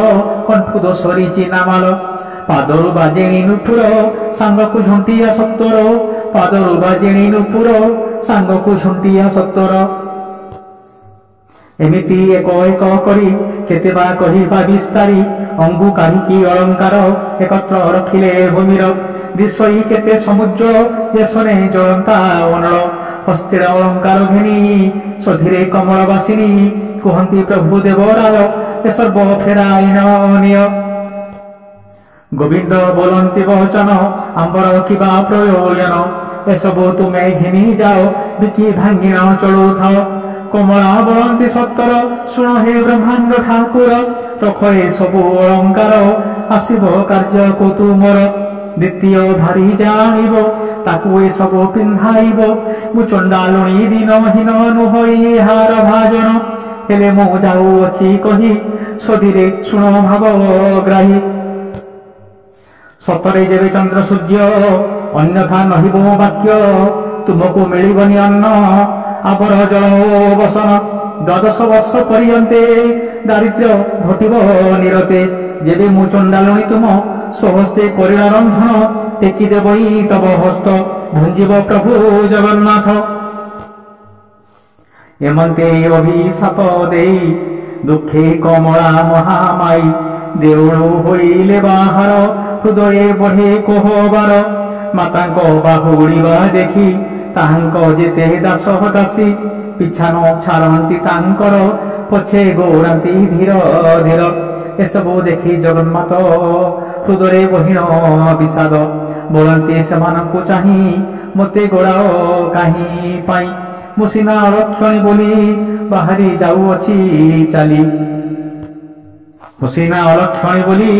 କଣ୍ଠୁ ଦୋଷରିଛି ନାମାଳ ପାଦରୁ ବାଜେଣି ନୁପୁର ସାଙ୍ଗକୁ ଝୁଣ୍ଟିଆ ସତ୍ତର ପାଦରୁ ବାଜେଣି ନୁପୁର ସାଙ୍ଗକୁ ଝୁଣ୍ଟିଆ ସତ୍ତର ଏମିତି ଏକ ଏକ କରି କେତେ ବା କହିବା ବିସ୍ତାରୀ ଅଙ୍ଗୁ କାହିଁକି ଅଳଙ୍କାର ଏକତ୍ର ରଖିଲେ ଭୂମିର ଦିଶଇ କେତେ ସମୁଜ୍ଜ୍ୱଳ ଦେଶରେ ଜଳନ୍ତା ଅନଳ ହସ୍ତିର ଅଳଙ୍କାର ଘେନି ସଧିରେ କମଳ ବାସିନୀ କୁହନ୍ତି ପ୍ରଭୁ ଦେବରାୟ ଏ ସର୍ବ ଫେରାଇ ନିଅ ଗୋବିନ୍ଦ ବୋଲନ୍ତି ବଚନ ଆମ୍ବର କିବା ପ୍ରୟୋଜନ ଏସବୁ ତୁମେ ଘେନି ଯାଅ ବିକି ଭାଙ୍ଗି ନ ଚଳୁଥାଅ কমলা বলন্তি সত্তর শুণ হে ব্রহ্মাণ্ড ঠাকুর রখ এ সবু অলঙ্কার আসিব কার্যকু তুমর দ্বিতীয় ভারি জানিব তাকু এ সবু পিন্ধাইব মু চণ্ডালুণী দিনহীন নুহই হার ভাজন হেলে মু যাউଅছি কহি সদিরে শুণ ভাবগ্রাহী সতরে যেবে চন্দ্র সূর্য অন্যথা নহিব বাক্য তুমকু মিলিবনি অন্ন আবর জল বসন দ্বাদশ বর্ষ পর্যন্তে দারিদ্র্য ঘটিব নিরতে যেবে মু চণ্ডালুণী তুম স্বহস্তে করিল রন্ধন টেকি দেবই তব হস্ত ভুঞ্জিব প্রভু জগন্নাথ এমন্তে অভিশাপ দেই দুঃখে কমলা মহামাই দেউড়ু হইলে বাহার হৃদয়ে বঢ়ে কোহবার মাতাঙ্ক বাহুড়িবা দেখি তাহাঙ্ক যেতে দাস দাসী পিছান ছাড়ନ୍ତି ତାଙ୍କର ପଛେ ଗୋଡ଼ାନ୍ତି ଧୀର ଧୀର ଏସବୁ ଦେଖି ଜଗନ୍ନାଥ ହୃଦୟରେ ବହିଣ ବିଷାଦ ବୋଳନ୍ତି ସେମାନଙ୍କୁ ଚାହିଁ ମୋତେ ଗୋଡ଼ାଅ କାହିଁ ପାଇଁ ମୁଁ ସିନା ରକ୍ଷଣୀ ବୋଲି ବାହାରି ଯାଉଅଛି ଚାଲି ମୁଁ ସିନା ଅଲକ୍ଷଣୀ ବୋଲି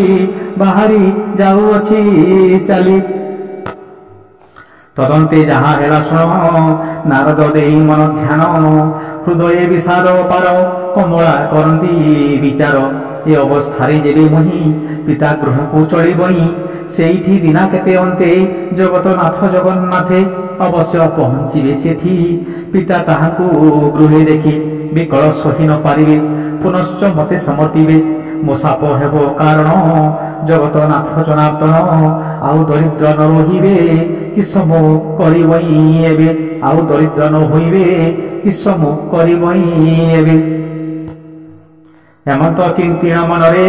ବାହାରି ଯାଉଅଛି ଚାଲି তদন্তে যাহা হেলা শুণ নারদ দেই মন ধ্যান হৃদয়ে বিষাদ পার কমলা করন্তি বিচার ଏ ଅବସ୍ଥାରେ ଯେବେ ମୁହିଁ ପିତା ଗୃହକୁ ଚଳିବଣି ସେଇଠି ଦିନା କେତେ ଅନ୍ତେ ଜଗତନାଥ ଜଗନ୍ନାଥେ ଅବଶ୍ୟ ପହଞ୍ଚିବେ ସେଠି। ପିତା ତାହାଙ୍କୁ ଗୃହେ ଦେଖି ବିକଳ ସହି ନ ପାରିବେ, ପୁନଶ୍ଚ ମତେ ସମର୍ପିବେ। ମୋ ଶାପ ହେବ କାରଣ ଜଗତନାଥ ଜନାର୍ଦ୍ଦନ ଆଉ ଦରିଦ୍ର ନ ରହିବେ, କିସ ମୁଁ କରିବଇ ଏବେ, ଆଉ ଦରିଦ୍ର ନ ହୋଇବେ କିସ ମୁଁ କରିବଇ ଏବେ। ହେମନ୍ତ ଚିନ୍ତିଣ ମନରେ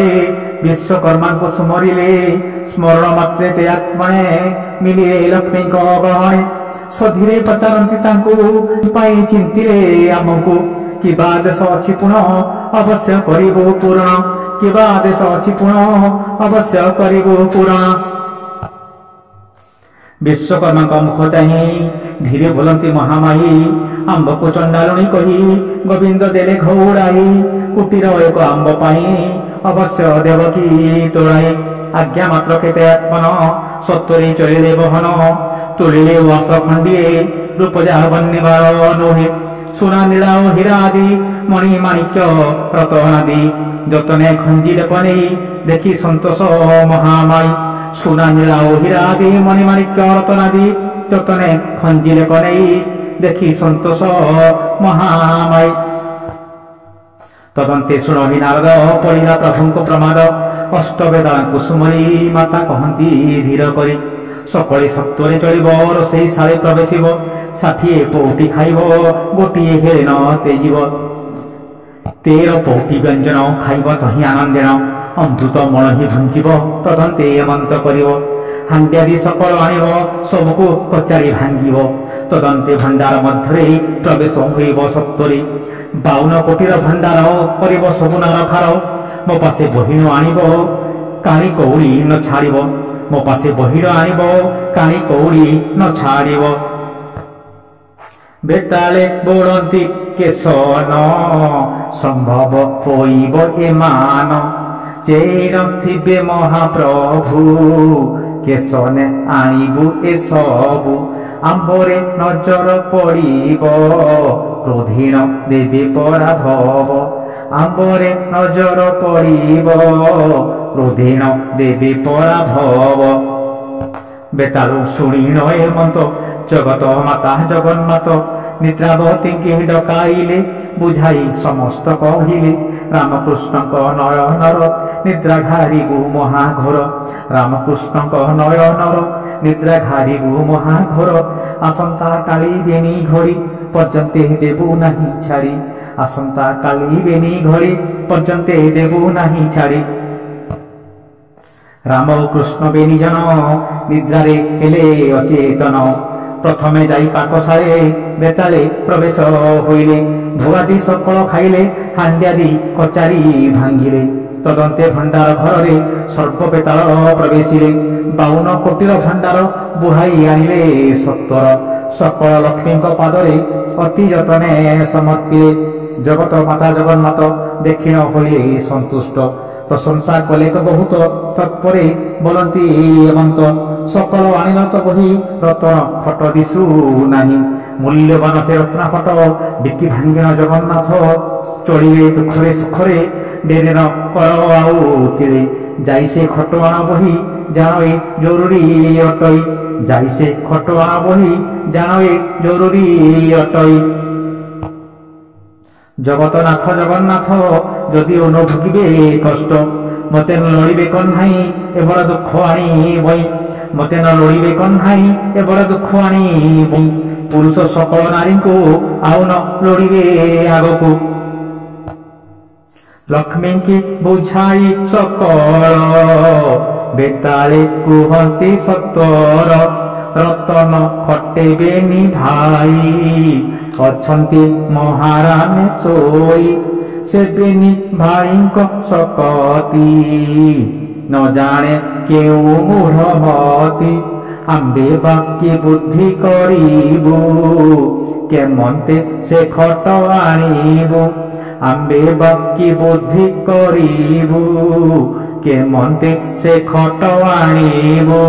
ବିଶ୍ୱକର୍ମାଙ୍କୁ ସୁମରିଲେ, ସ୍ମରଣ ମାତ୍ରେ ତେ ଆତ୍ମନେ ମିଳିଲେ ଲକ୍ଷ୍ମୀଙ୍କ ଗ୍ରହଣେ। ସଧିରେ ପଚାରନ୍ତି ତାଙ୍କୁ ପାଇଁ ଚିନ୍ତିଲେ ଆମକୁ, କିବା ଆଦେଶ ଅଛି ପୁଣ ଅବଶ୍ୟ କରିବୁ ପୂରଣ, କିବା ଆଦେଶ ଅଛି ପୁଣ ଅବଶ୍ୟ କରିବୁ ପୂରଣ। ବିଶ୍ୱକର୍ମାଙ୍କ ମୁଖ ଚାହିଁ ଧୀରେ ବୋଲନ୍ତି ମହାମାୟୀ, ଆମ୍ବକୁ ଚଣ୍ଡାଳୁଣୀ କହି ଗୋବିନ୍ଦ ଦେଲେ ଘଉଡ଼ାଇ, କୁଟୀର ଏକ ଆମ୍ବ ପାଇଁ ଅବଶ୍ୟ ଦେବକୀ ତୋଳାଇ। ଆଜ୍ଞା ମାତ୍ର କେତେ ଆତ୍ମନ ସତ୍ୱରେ ଚଳିଲେ ବହନ, ତୋଳିଲେ ୱାସ ଖଣ୍ଡିଏ ରୂପଜା ବନ୍ନିବାର ନୁହେଁ। ସୁନା ନୀଳା ଓ ହୀରା ଆଦି ମଣି ମାଣିକ୍ୟ ରତନାଦି ଯତନେ ଖଞ୍ଜିଲେ ପନେଇ ଦେଖି ସନ୍ତୋଷ ମହାମାୟୀ। ସୁନା ନୀଳା ଓ ହୀରା ଆଦି ମଣି ମାଣିକ୍ୟ ରତନାଦି ଯତନେ ଖଞ୍ଜିଲେ ପନେଇ ଦେଖି ସନ୍ତୋଷ ମହାମାୟୀ। ତଦନ୍ତେ ଶୁଣହି ନାରଦ ପଡ଼ିଲା ପ୍ରଭୁଙ୍କ ପ୍ରମାଦ, ଅଷ୍ଟବେଦାଙ୍କୁ ସୁମରି ମାତା କହନ୍ତି ଧୀର କରି। ସକଳେ ସତ୍ୱରେ ଚଳିବ ରୋଷେଇ ଶାଳେ ପ୍ରବେଶିବ, 60 ପଉଟି ଖାଇବ ଗୋଟିଏ ହେଲେ ନ ତେଜିବ। 13 ପଉଟି ବ୍ୟଞ୍ଜନ ଖାଇବ ତହିଁ ଆନନ୍ଦେଣ, ଅମୃତ ମଳହି ଭୁଞ୍ଜିବ ତଦନ୍ତେ ଏମନ୍ତ କରିବ। ହାଣ୍ଡିଆଦି ସକଳ ଆଣିବ ସବୁକୁ କଚାରି ଭାଙ୍ଗିବ, ତଦନ୍ତେ ଭଣ୍ଡାର ମଧ୍ୟରେ ପ୍ରବେଶ ହୋଇବ ସତ୍ୱରେ। 52 କୋଟିର ଭଣ୍ଡାର କରିବ ସବୁ ନାରଖାର, ମୋ ପାଶେ ବହିଣ ଆଣିବ କାଣି କଉଡ଼ି ନ ଛାଡ଼ିବ, ମୋ ପାଶେ ବହିଣ ଆଣିବ କାଣି କଉଡ଼ି ନ ଛାଡ଼ିବ। ବେତାଳେ ବୋଳନ୍ତି କେଶନ ସମ୍ଭବ ହୋଇବ ଏମାନ, ଚେଇ ନଥିବେ ମହାପ୍ରଭୁ କେଶନେ ଆଣିବୁ ଏସବୁ। ଆମ୍ବରେ ନଜର ପଡ଼ିବ କ୍ରୋଧିଣ ଦେବେ ପରାଭବ, ଆମ୍ବରେ ନଜର ପଡ଼ିବ କ୍ରୋଧିଣ ଦେବେ ପରାଭବ। ବେତାଳୁ ଶୁଣିଣ ଏମନ୍ତ ଜଗତ ମାତା ଜଗନ୍ନାଥ, ନିଦ୍ରାବତୀଙ୍କି ଡକାଇଲେ ବୁଝାଇ ସମସ୍ତ କହିଲେ। ରାମକୃଷ୍ଣଙ୍କ ନୟନର ନିଦ୍ରାଘାରିବୁ ମହାଘୋର, ରାମକୃଷ୍ଣଙ୍କ ନୟନର ନିଦ୍ରାଘାରିବୁ ମହାଘୋର। ଆସନ୍ତା କାଳି ବେନି ଘଡ଼ି ପର୍ଯ୍ୟନ୍ତେ ଦେବୁ ନାହିଁ ଛାଡ଼ି, ଆସନ୍ତା କାଳି ବେନି ଘଡ଼ି ପର୍ଯ୍ୟନ୍ତେ ଦେବୁ ନାହିଁ ଛାଡ଼ି। ରାମ ଓ କୃଷ୍ଣ ବେନିଜନ ନିଦ୍ରାରେ ହେଲେ ଅଚେତନ, ପ୍ରଥମେ ଯାଇ ପାକଶାଳେ ବେତାଳେ ପ୍ରବେଶ ହୋଇଲେ। ଭୋଗାଦି ସକଳ ଖାଇଲେ ହାଣ୍ଡିଆଦି କଚାରି ଭାଙ୍ଗିଲେ, ତଦନ୍ତେ ଭଣ୍ଡାର ଘରରେ ସର୍ବ ବେତାଳ ପ୍ରବେଶିଲେ। 52 କୋଟିର ଭଣ୍ଡାର ବୁହାଇ ଆଣିଲେ ସତ୍ୱର, ସକଳ ଲକ୍ଷ୍ମୀଙ୍କ ପାଦରେ ଅତି ଯତନେ ସମର୍ପିଲେ। ଜଗତ ମାତା ଜଗନ୍ନାଥ ଦେଖିଣ ହୋଇଲେ ସନ୍ତୁଷ୍ଟ, ପ୍ରଶଂସା କଲେ ବହୁତ ତତ୍ପରେ ବୋଲନ୍ତି ଏମନ୍ତ। ସକଳ ଆଣିଲ ତ ବହି ରତ୍ନ ଫଟ ଦିଶୁ ନାହିଁ, ମୂଲ୍ୟବାନ ସେ ରତ୍ନ ଫଟ ବିକି ଭାଙ୍ଗିଣ ଜଗନ୍ନାଥ। ଚଳିବେ ଦୁଃଖରେ ସୁଖରେ ଡେରି ନ କର ଆଉ ତିଳେ, ଯାଇ ସେ ଖଟଆଣ ବହି ଜାଣ ଏ ଜରୁରୀ ଅଟଇ, ଯାଇ ସେ ଖଟଆଣ ବହି ଜାଣ ଏ ଜରୁରୀ ଅଟଇ। ଜଗତନାଥ ଜଗନ୍ନାଥ ଯଦିଓ ନ ଭୋଗିବେ କଷ୍ଟ, ମତେ ନ ଲୋଡ଼ିବେ କହ୍ନାଇ ଏ ବଡ଼ ଦୁଃଖ ଆଣିବଇ, ମତେ ନ ଲୋଡ଼ିବେ କହ୍ନାଇ ଏ ବଡ଼ ଦୁଃଖ ଆଣିବଇ। ପୁରୁଷ ସକଳ ନାରୀଙ୍କୁ ଆଉ ନ ଲୋଡ଼ିବେ ଆଗକୁ, ଲକ୍ଷ୍ମୀଙ୍କି ବୁଝାଇ ସକଳ ବେତାଳେ କୁହନ୍ତି ସତ୍ୱର। ରତନ ଖଟେବେନି ଭାଇ ଅଛନ୍ତି ମହାରାଣୀ ଶୋଇ, ସେବେନି ଭାଇଙ୍କ ଶକତି ନ ଜାଣେ କେଉଁ ମୂଢ଼ମତି। ଆମ୍ବେ ବାକି ବୁଦ୍ଧି କରିବୁ କେମନ୍ତେ ସେ ଖଟ ଆଣିବୁ, ଆମ୍ବେ ବାକି ବୁଦ୍ଧି କରିବୁ କେମନ୍ତେ ସେ ଖଟ ଆଣିବୁ।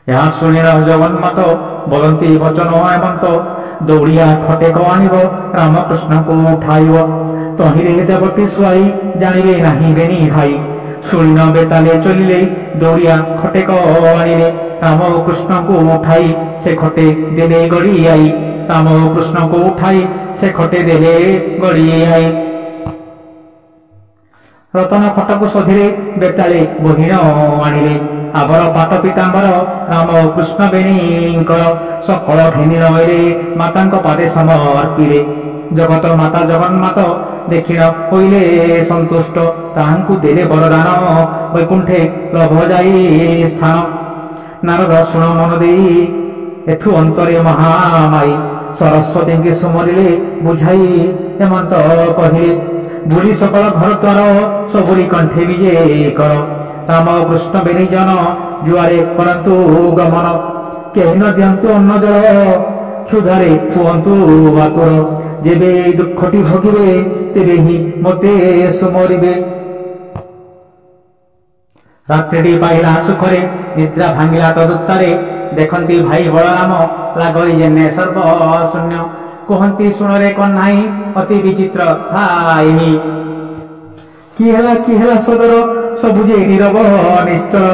ଏହା ଶୁଣିଲ ଜଗନ୍ନାଥ ବୋଲନ୍ତି ବଚନ ଏମନ୍ତ, ଦୌଡ଼ିଆ ଖଟେକ ଆଣିବ ରାମକୃଷ୍ଣଙ୍କୁ ଉଠାଇବ। ତହିଁରେ ଦେବଟି ଶୁଆଇ ଜାଣିବେ ନାହିଁ ବେନି ଭାଇ। ଶୁଣିନ ବେତାଲେ ଚଲିଲେ ଦୌଡ଼ିଆ ଖଟେକ ଆଣିଲେ, ରାମ ଓ କୃଷ୍ଣଙ୍କୁ ଉଠାଇ ସେ ଖଟେ ଦେଲେ ଗଡ଼ିଆଇ। ରାମ ଓ କୃଷ୍ଣଙ୍କୁ ଉଠାଇ ସେ ଖଟେ ଦେଲେ ଗଡ଼ିଆଇ। ରତନ ଖଟକୁ ସଧିଲେ ବେତାଳେ ବହିନ ଆଣିଲେ, ଆବର ପାଟ ପିତାମ୍ବର ରାମ ଓ କୃଷ୍ଣ ବେଣୀଙ୍କର। ସକଳ ଘେନି ନଇଲେ ମାତାଙ୍କ ପାଦେ ସମର୍ପିଲେ, ଜଗତ ମାତା ଜଗନ୍ମାତ ଦେଖିଣ ହୋଇଲେ ସନ୍ତୁଷ୍ଟ। ତାହାଙ୍କୁ ଦେଲେ ବରଦାନ ବୈକୁଣ୍ଠେ ଲଭ ଯାଇ ସ୍ଥାନ। ନାରଦ ଶୁଣ ମନ ଦେଇ ଏଥୁ ଅନ୍ତରେ ମହାମାଇ, ସରସ୍ୱତୀଙ୍କି ସୁମରିଲେ ବୁଝାଇ ହେମନ୍ତ କହିଲେ। ବୁଲି ସକଳ ଘର ଦ୍ୱାର ସବୁରି କଣ୍ଠେ ବିଜେ କର, ରାମ କୃଷ୍ଣ ବେନିଜନ ଯୁଆରେ କରନ୍ତୁ ଗମନ। କେହି ନ ଦିଅନ୍ତୁ ଅନ୍ନ ଜଳ କ୍ଷୁଧାରେ ହୁଅନ୍ତୁ ଆତୁର, ଯେବେ ଦୁଃଖଟି ଭୋଗିବେ ତେବେ ହିଁ ମୋତେ ସୁମରିବେ। ରାତ୍ରିଟି ପାଇଲା ସୁଖରେ ନିଦ୍ରା ଭାଙ୍ଗିଲା ତଦୁତ୍ତରେ, ଦେଖନ୍ତି ଭାଇ ବଳରାମ ଲାଗଇ ଯେନେ ସର୍ବ ଶୂନ୍ୟ। କୁହନ୍ତି ଶୁଣରେ କହ୍ନାଇ ଅତି ବିଚିତ୍ର ଥାଇ, କି ହେଲା ସଦର ସବୁ ଯେ ନୀରବ ନିଶ୍ଚଳ।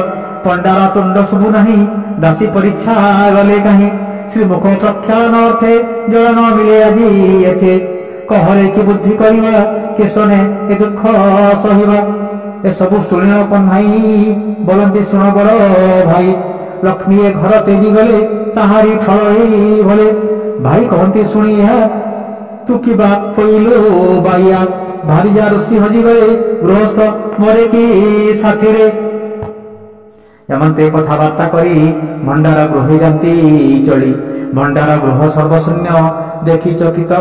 ପଣ୍ଡାର ତୁଣ୍ଡ ସବୁ ନାହିଁ ଦାସୀ ପରୀକ୍ଷା ଗଲେ କାହିଁ, ଶ୍ରୀମୁଖ ପ୍ରକ୍ଷାଳନ ଅର୍ଥେ ଜଳ ନ ମିଳେ ଆଜି ଏଥେ। କହରେ କି ବୁଦ୍ଧି କରିବା କେଶନେ ଏ ଦୁଃଖ ସହିବା, ଏସବୁ ଶୁଣିଲ କହ୍ନାଇ ବୋଲନ୍ତି ଶୁଣ ବଡ଼ ଭାଇ। ଲକ୍ଷ୍ମୀ ଏ ଘର ତେଜି ଗଲେ ତାହାରି ଫଳ ଏଇ ଭଲେ, ଭାଇ କହନ୍ତି ଶୁଣି ଏହା ତୁ କିବା ହୋଇଲୁ ବାଇଆ। ଭାରିଜା ଋଷି ହଜିଗଲେ ଗୃହସ୍ଥ ମରେ କି ସାଥିରେ। ଏମନ୍ତେ କଥାବାର୍ତ୍ତା କରି ଭଣ୍ଡାର ଗୃହେ ଯାନ୍ତି ଚଳି, ଭଣ୍ଡାର ଗୃହ ସର୍ବଶୂନ୍ୟ ଦେଖି ଚକିତ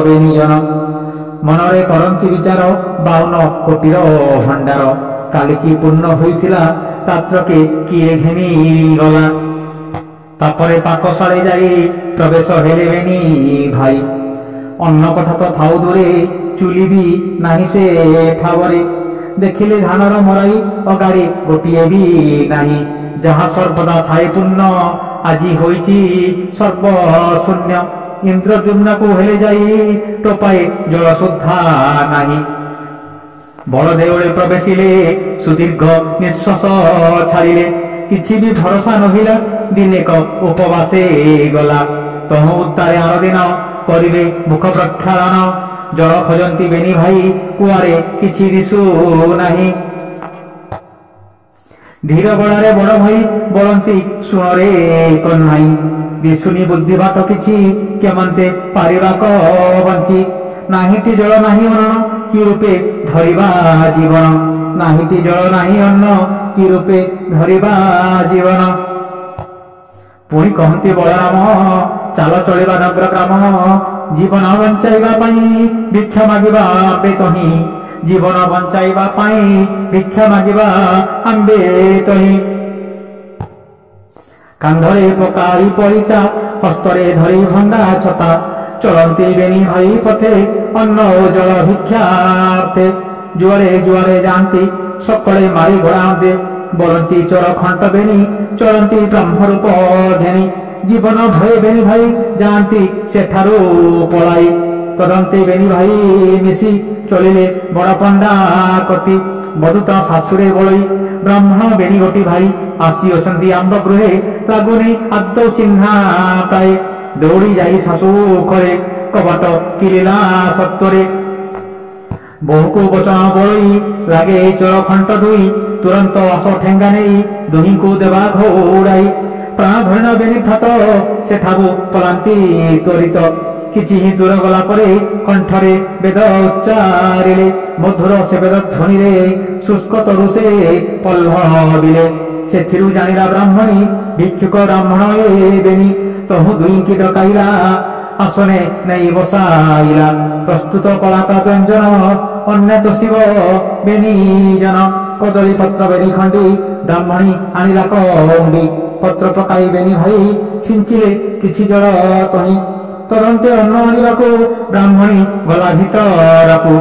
ବେନିଜନ। ମନରେ କରନ୍ତି ବିଚାର 52 କୋଟିର ଭଣ୍ଡାର, କାଲିକି ପୂର୍ଣ୍ଣ ହୋଇଥିଲା ପାତ୍ରକେ କିଏ ଘେନି ଗଲା। ତାପରେ ପାକଶାଳେ ଯାଇ ପ୍ରବେଶ ହେଲେ ବେନି ଭାଇ, ଅନ୍ନ କଥା ତ ଥାଉ ଦୂରେ ଚୁଲି ବି ନାହିଁ ସେ ଠାବରେ। ଦେଖିଲେ ଧାନର ମରାଇ ଅଗାଡ଼ି ଗୋଟିଏ ବି ନାହିଁ, ଯାହା ସର୍ବଦା ଥାଏ ପୂର୍ଣ୍ଣ ଆଜି ହୋଇଛି ସର୍ବଶୂନ୍ୟ। ଇନ୍ଦ୍ରଦ୍ୟୁମ୍ନକୁ ହେଲେ ଯାଇ ଟୋପାଏ ଜଳ ସୁଦ୍ଧା ନାହିଁ। ବଳଦେଉଳେ ପ୍ରବେଶିଲେ ସୁଦୀର୍ଘ ନିଶ୍ୱାସ ଛାଡ଼ିଲେ, କିଛି ବି ଭରସା ନହିଲା ଦିନେକ ଉପବାସେ ଗଲା। ତହୁଁ ଉତ୍ତାରେ ଆର ଦିନ କରିବେ ମୁଖ ପ୍ରକ୍ଷାଳନ, ଜଳ ଖୋଜନ୍ତି ବେନି ଭାଇ କୁଆରେ କିଛି ଦିଶୁ ନାହିଁ। ଧୀର ଗଳାରେ ବଡ଼ ଭାଇ ବୋଲନ୍ତି ଶୁଣରେ କହ୍ନାଇ, ଦିଶୁନି ବୁଦ୍ଧି ବାଟ କିଛି କେମନ୍ତେ ପାରିବାକ ବଞ୍ଚି। ନାହିଁଟି ଜଳ ନାହିଁ ଅନ୍ନ କି ରୂପେ ଧରିବା ଜୀବନ, ନାହିଁଟି ଜଳ ନାହିଁ ଅନ୍ନ କି ରୂପେ ଧରିବା ଜୀବନ। ପୁଣି କହନ୍ତି ବଳରାମ ଚାଲ ଚଳିବା ନଗ୍ର ଗ୍ରାମ, ଜୀବନ ବଞ୍ଚାଇବା ପାଇଁ ଭିକ୍ଷା ମାଗିବା ଆମ୍ବେ ତହିଁ। ଜୀବନ ବଞ୍ଚାଇବା ପାଇଁ ଭିକ୍ଷା ମାଗିବା ଆମ୍ବେ ତହିଁ। କାନ୍ଧରେ ପକାଇ ପଳିତା ହସ୍ତରେ ଧରି ଭଣ୍ଡା ଛତା, ଚଳନ୍ତି ବେନି ଭାଇ ପଥେ ଅନ୍ନ ଓ ଜଳ ଭିକ୍ଷାର୍ଥେ। ଯୁଆରେ ଯୁଆରେ ଯାଆନ୍ତି ସକଳେ ମାରି ଗୋଡ଼ାନ୍ତେ, ବୋଲନ୍ତି ଚୋର ଖଣ୍ଟ ବେନି ଚଳନ୍ତି ବ୍ରହ୍ମରୂପ ଘେନି। ଜୀବନ ଭୟ ବେନି ଭାଇ ଯାଆନ୍ତି ସେଠାରୁ ପଳାଇ, ତଦନ୍ତେ ବେନି ଭାଇ ମିଶି ଚଳିଲେ ବଡ଼ ପଣ୍ଡା କତି। ବଧୂତା ଶାଶୁରେ ବଳଇ ବ୍ରାହ୍ମଣ ବେନି ଗୋଟି ଭାଇ, ଆସି ଅଛନ୍ତି ଆମ୍ବ ଗୃହେ ଲାଗୁନି ଆଦୌ ଚିହ୍ନା ପ୍ରାୟ। ଦୌଡ଼ି ଯାଇ ଶାଶୁ କରେ କବାଟ କିଳିଲା ସତ୍ୱରେ, ବୋହୂକୁ ବଚନ ବଳଇ ଲାଗେ ଚୋର ଖଣ୍ଟ ଦୁଇ। ତୁରନ୍ତ ଆସ ଠେଙ୍ଗା ନେଇ ଦୁହିଁଙ୍କୁ ଦେବା ଘଉଡ଼ାଇ, ପ୍ରାଣ ଧରିଣ ବେନି ଭ୍ରାତ ସେଠାକୁ ପଳାନ୍ତି ତ୍ୱରିତ। କିଛି ହିଁ ଦୂର ଗଲା ପରେ କଣ୍ଠରେ ବେଦ ଉଚ୍ଚାରିଲେ, ମଧୁର ସେ ବେଦ ଧ୍ୱନିରେ ଶୁଷ୍କ ତରୁ ସେ ପଲ୍ଲବିଲେ। ସେଥିରୁ ଜାଣିଲା ବ୍ରାହ୍ମଣୀ ଭିକ୍ଷୁକ ବ୍ରାହ୍ମଣ ଏ ବେନି, ତହୁଁ ଦୁହିଁକି ଡକାଇଲା ଆସନେ ନେଇ ବସାଇଲା। ପ୍ରସ୍ତୁତ କଳାକ ବ୍ୟଞ୍ଜନ ଅନ୍ୟତ ଶିବ ବେନିଜନ, କଦଳୀ ପତ୍ର ବେନି ଖଣ୍ଡି ବ୍ରାହ୍ମଣୀ ଆଣିଲା କଉଣ୍ଡି। ପତ୍ର ପକାଇ ବେନି ଭାଇ ଛିଞ୍ଚିଲେ କିଛି ଜଳ ତହିଁ, ତଦନ୍ତେ ଅନ୍ନ ଆଣିବାକୁ ବ୍ରାହ୍ମଣୀ ଗଲା ଭିତରକୁ।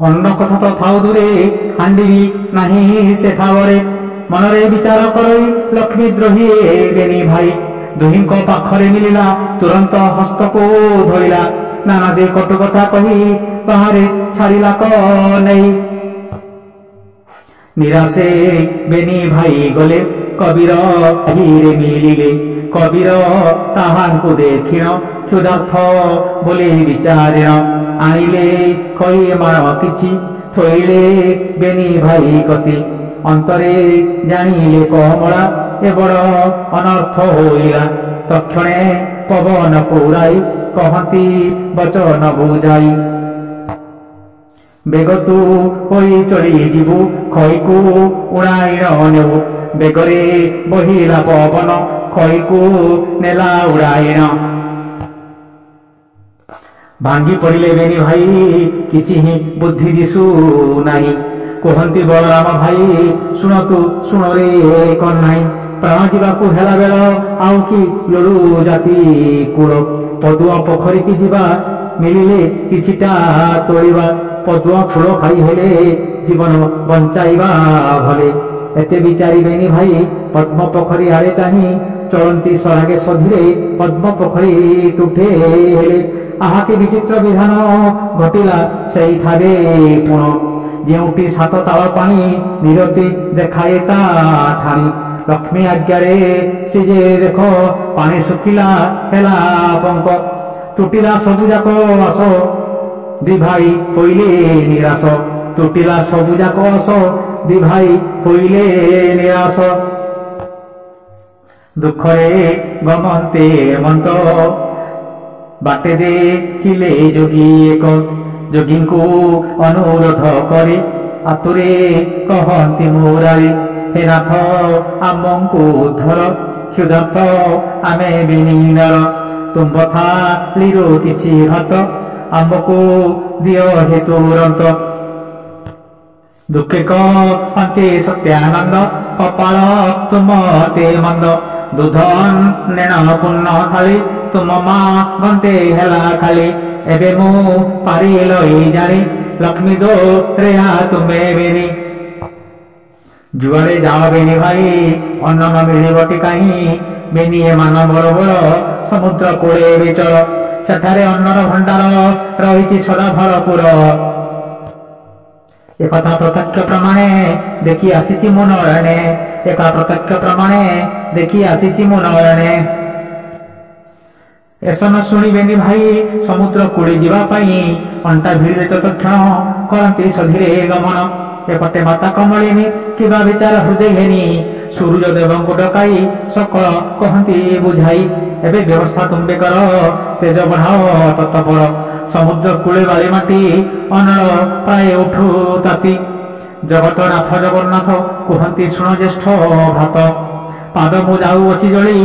ଅନ୍ନ କଥା ତ ଥାଉ ଦୂରେ ହାଣ୍ଡି ବି ନାହିଁ ସେଠାବରେ, ମନରେ ବିଚାର କରଇ ଲକ୍ଷ୍ମୀ ଦ୍ରୋହୀ ବେନି ଭାଇ। ଦୁହିଁଙ୍କ ପାଖରେ ମିଳିଲା ତୁରନ୍ତ ହସ୍ତକୁ ଧୋଇଲା, ନାନାଦି କଟୁ କଥା କହି ବାହାରେ ଛାଡ଼ିଲା କନେଇ। ନିରାଶେ ବେନି ଭାଇ ଗଲେ କବିର ହିରେ ମିଳିଲେ। କବିର ତାହାଙ୍କୁ ଦେଖିଣ କ୍ଷୁଧାର୍ଥ ବୋଲି ବିଚାରିଣ। ଆଣିଲେ ଖଇ ମାଣ କିଛି ଥୋଇଲେ ବେନି ଭାଇ କତି। ଅନ୍ତରେ ଜାଣିଲେ କମଳା ଏ ବଡ଼ ଅନର୍ଥ ହୋଇଲା। ତକ୍ଷଣେ ପବନ ପୁରାଇ କହନ୍ତି ବଚନ ବୁଝାଇ। ବେଗ ତୁ ହୋଇ ଚଳି ଯିବୁ ଖଇକୁ ଉଡ଼ାଇଣ ନେବୁ। ବେଗରେ ବହିଲା ପବନ ଖଇକୁ ନେଲା ଉଡ଼ାଇଣ। ଭାଙ୍ଗି ପଡ଼ିଲେ ବେନି ଭାଇ କିଛି ହିଁ ବୁଦ୍ଧି ଦିଶୁ ନାହିଁ। କୁହନ୍ତି ବଳରାମ ଭାଇ ଶୁଣତୁ ଶୁଣରେ କହ୍ନାଇ। ପ୍ରାଣ ଯିବାକୁ ହେଲା ବେଳ ଆଉ କି ଲୋଡୁ ଜାତି କୂଳ। ପଦୁଆ ପୋଖରୀକି ଯିବା ମିଳିଲେ କିଛିଟା ତୋଳିବା। ପଦୁଆ ଫୁଳ ଖାଇ ହେଲେ ଜୀବନ ବଞ୍ଚାଇବା ଭଲେ। ଏତେ ବିଚାରି ବେନି ଭାଇ ପଦ୍ମ ପୋଖରୀ ଆଡ଼େ ଚାହିଁ ଚଳନ୍ତି ସରାଗେ ସଧିରେ ପଦ୍ମ ପୋଖରୀ ତୁଠେ ହେଲେ। ଆହା କି ବିଚିତ୍ର ବିଧାନ ଘଟିଲା ସେଇଠାରେ ପୁଣ। ଯେଉଁଠି ସାତ ତାଳ ପାଣି ନିରତି ଦେଖାଏ ତା ଠାଣି। ଲକ୍ଷ୍ମୀ ଆଜ୍ଞାରେ ସେ ଯେ ଦେଖ ପାଣି ଶୁଖିଲା ହେଲା ପଙ୍କ। ତୁଟିଲା ସବୁ ଯାକ ଆସ ଦି ଭାଇ ହୋଇଲେ ନିରାଶ। ତୁଟିଲା ସବୁ ଯାକ ଆସ ଦି ଭାଇ ହୋଇଲେ ନିରାଶ। ଦୁଃଖରେ ଗମନ୍ତେ ମନ୍ତ ବାଟେ ଦେଖିଲେ ଯୋଗୀ ଏକ। ଯୋଗୀଙ୍କୁ ଅନୁରୋଧ କରି ଆତୁରେ କହନ୍ତି ମୁରାରି। ହେ ନାଥ ଆମଙ୍କୁ ଉଦ୍ଧର କ୍ଷୁଧାର୍ତ ଆମେ ବିନୀନର। ତୁମ୍ଭ ଥାଳିରୁ କିଛି ଭାତ ଆମକୁ ଦିଅ ହେ ତୁରନ୍ତ। ଦୁଃଖେ କହନ୍ତି ସତ୍ୟାନନ୍ଦ କପାଳ ତୁମତେ ମନ୍ଦ। ଦୁଧ ନେଣ ପୂର୍ଣ୍ଣ ଥାଳି ତୁମ ମା ଗନ୍ତେ ହେଲା ଖାଲି। ଏବେ ମୁଁ ପାରିଲ ଜାଣି ଲକ୍ଷ୍ମୀ ଦୋ ରେହା ତୁମେ ବେନି। ଯୁଆଡ଼େ ଯାଅ ବେନି ଭାଇ ଅନ୍ନ ନ ମିଳିବଟି କାହିଁ। ବେନି ଏ ମାନ ବଡ଼ ବଡ଼ ସମୁଦ୍ର କୂଳେ ବିଚଳ। ସେଠାରେ ଅନ୍ନର ଭଣ୍ଡାର ରହିଛି ସଦା ଭରପୁର। একথা প্রত্যক্ষ প্রমাণে দেখি আসিছি মো নয়নে। একা প্রত্যক্ষ প্রমাণে দেখি আসিছি মো নয়নে। এসন শুଣିবেନି ଭାଇ ସମୁଦ୍ର କୂଳେ ଯିବା ପାଇଁ ଅଣ୍ଟା ଭିଡ଼ିଲେ ତତକ୍ଷଣ କରନ୍ତି ସଧିରେ ଗମନ। ଏପଟେ ମାତା କମଳିନୀ କିବା ବିଚାର ହୃଦୟ ଘେନି ସୂର୍ଯ୍ୟ ଦେବଙ୍କୁ ଡକାଇ ସକଳ କହନ୍ତି ବୁଝାଇ। ଏବେ ବ୍ୟବସ୍ଥା ତୁମ୍ବେ କର ତେଜ ବଢ଼ାଅ ତତ୍ପର। ସମୁଦ୍ର କୂଳେ ବାଲି ମାଟି ଅନଳ ପ୍ରାୟ ଉଠୁ ତାତି। ଜଗତନାଥ ଜଗନ୍ନାଥ କୁହନ୍ତି ଶୁଣ ଜ୍ୟେଷ୍ଠ ଭ୍ରାତ। ପାଦ ମୁଁ ଯାଉଅଛି ଜଳି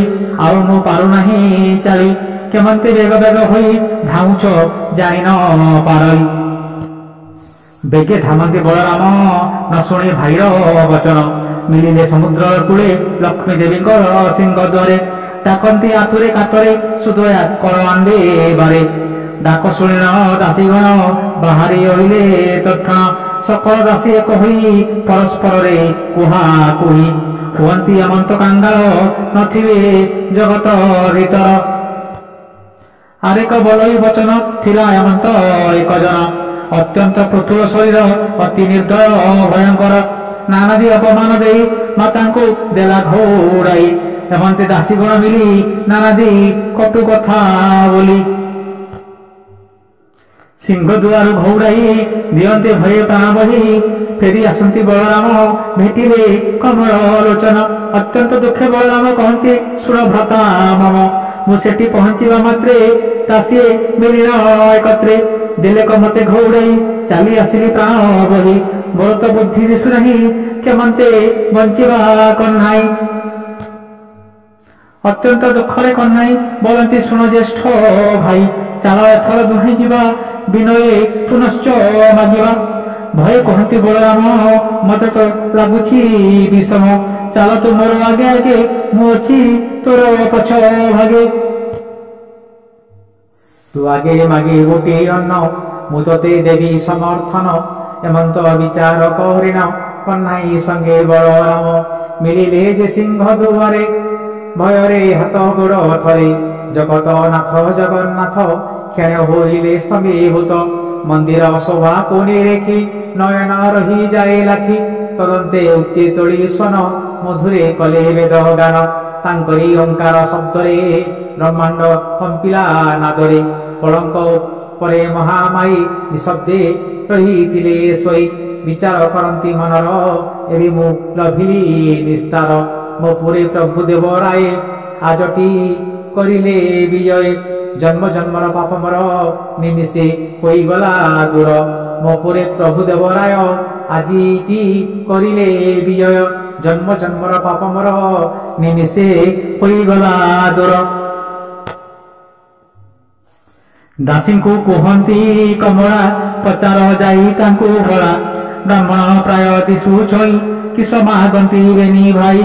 ଆଉ ମୁଁ ପାରୁନାହିଁ ଚାଲି। କେମନ୍ତି ବେଗ ବେଗ ହୋଇ ଧାଉଁଛ ଜାଣିନ ପାରଇ। ବେଗେ ଧାମନ୍ତି ବଳରାମ ନ ଶୁଣି ଭାଇର ବଚନ। ମିଳିଲେ ସମୁଦ୍ର କୂଳେ ଲକ୍ଷ୍ମୀ ଦେବୀଙ୍କର ସିଂହ ଦ୍ୱାରେ। ଡାକନ୍ତି ଆତୁରେ କାତରେ ସୁଦୟା କର ଆଣ୍ଡେ ବାରେ। ଡାକ ଶୁଣିନ ଦାସୀଗଣ ବାହାରି ରହିଲେ ତକ୍ଷଣ। ସକଳ ଦାସୀ ଏକ ହୋଇ ପରସ୍ପରରେ କୁହା କୁହି। ହୁଅନ୍ତି ଏମନ୍ତ କାଙ୍ଗାଳ ନଥିବେ ଜଗତ ଭିତର। ଆରେକ ବଲଇ ବଚନ ଥିଲା ଏମନ୍ତ ଏକ ଜନ। ଅତ୍ୟନ୍ତ ପୃଥୁଳ ଶରୀର ଅତି ନିର୍ଦୟ ଭୟଙ୍କର। ନାନାଦି ଅପମାନ ଦେଇ ମାତାଙ୍କୁ ଦେଲା ଘୋଡ଼ାଇ। ଏମନ୍ତି ଦାସୀଗଣ ମିଳି ନାନାଦି କଟୁ କଥା ବୋଲି। ସିଂହ ଦୁଆରୁ ଘଉଡ଼ାଇ ଦିଅନ୍ତି ଭୟ ପ୍ରାଣ ବହି। ଫେରି ଆସନ୍ତି ବଳରାମ ଭେଟିଲେ କମଳ ଲୋଚନ। ଅତ୍ୟନ୍ତ ଦୁଃଖେ ବଳରାମ କହନ୍ତି ଶୁଣ ଭ୍ରାତା ମମ। ମୁଁ ସେଠି ପହଞ୍ଚିବା ମାତ୍ରେ ଦାସିଏ ମିଳିନ ଏକତ୍ରେ। ଦେଲେ ମତେ ଘଉଡ଼ାଇ ଚାଲି ଆସିଲି ପ୍ରାଣ ବହି। ମୋର ତ ବୁଦ୍ଧି ଦିଶୁ ନାହିଁ କେମନ୍ତେ ବଞ୍ଚିବା କହ୍ନାଇ। ଅତ୍ୟନ୍ତ ଦୁଃଖରେ କହ୍ନାଇ ବୋଲନ୍ତି ଶୁଣ ଜ୍ୟେଷ୍ଠ ଭାଇ। ଚାଲ ଏଥର ଦୁହେଁ ଯିବା ବିନୟେ ପୁନଶ୍ଚ ମାଗିବା। ଭୟ କହନ୍ତି ବଳରାମ ମତେ ତ ଲାଗୁଛି ବିଷମ। ଚାଲ ତୁ ମୋର ଆଗେ ଆଗେ ମୁଁ ଅଛି ତୋର ପଛ ଭାଗେ। ତୁ ଆଗେ ମାଗି ଗୋଟିଏ ଅନ୍ନ ମୁଁ ତତେ ଦେବି ସମର୍ଥନ। ଏମନ୍ତ ବିଚାର କରିନ କହ୍ନାଇ ସଙ୍ଗେ ବଳରାମ। ମିଳିଲେ ଯେ ସିଂହ ଦୁଆରେ ଭୟରେ ହାତ ଗୋଡ଼ ଥରେ। ଜଗତନାଥ ଜଗନ୍ନାଥ କ୍ଷଣ ହୋଇଲେ ସ୍ତମ୍ଭୀଭୂତ। मंदिर शोभा को निरेखी नयन रही जाए लाखी तदंते उच्चे तोड़ी स्वन मधुरे कले वेद गान तांकरी ओंकार शब्दरे ब्रह्मांड कंपिला नादरे कलंक परे महामाई निशब्दे रही सोई विचार करती मनर एवं मु लभिली निस्तार मो पुरे प्रभु देव राय आजटी करिले विजय जन्म जन्मर पाप मोर निमिषे होईगला दूर मो पुरे प्रभु देव राय आजिटी करिले विजय जन्म जन्मर पाप मोर निमिषे होईगला दूर। दासी को कहती कमला पचार जाई तांको भला ब्राह्मण प्राय दिशु छई किस मागंती बेनी भाई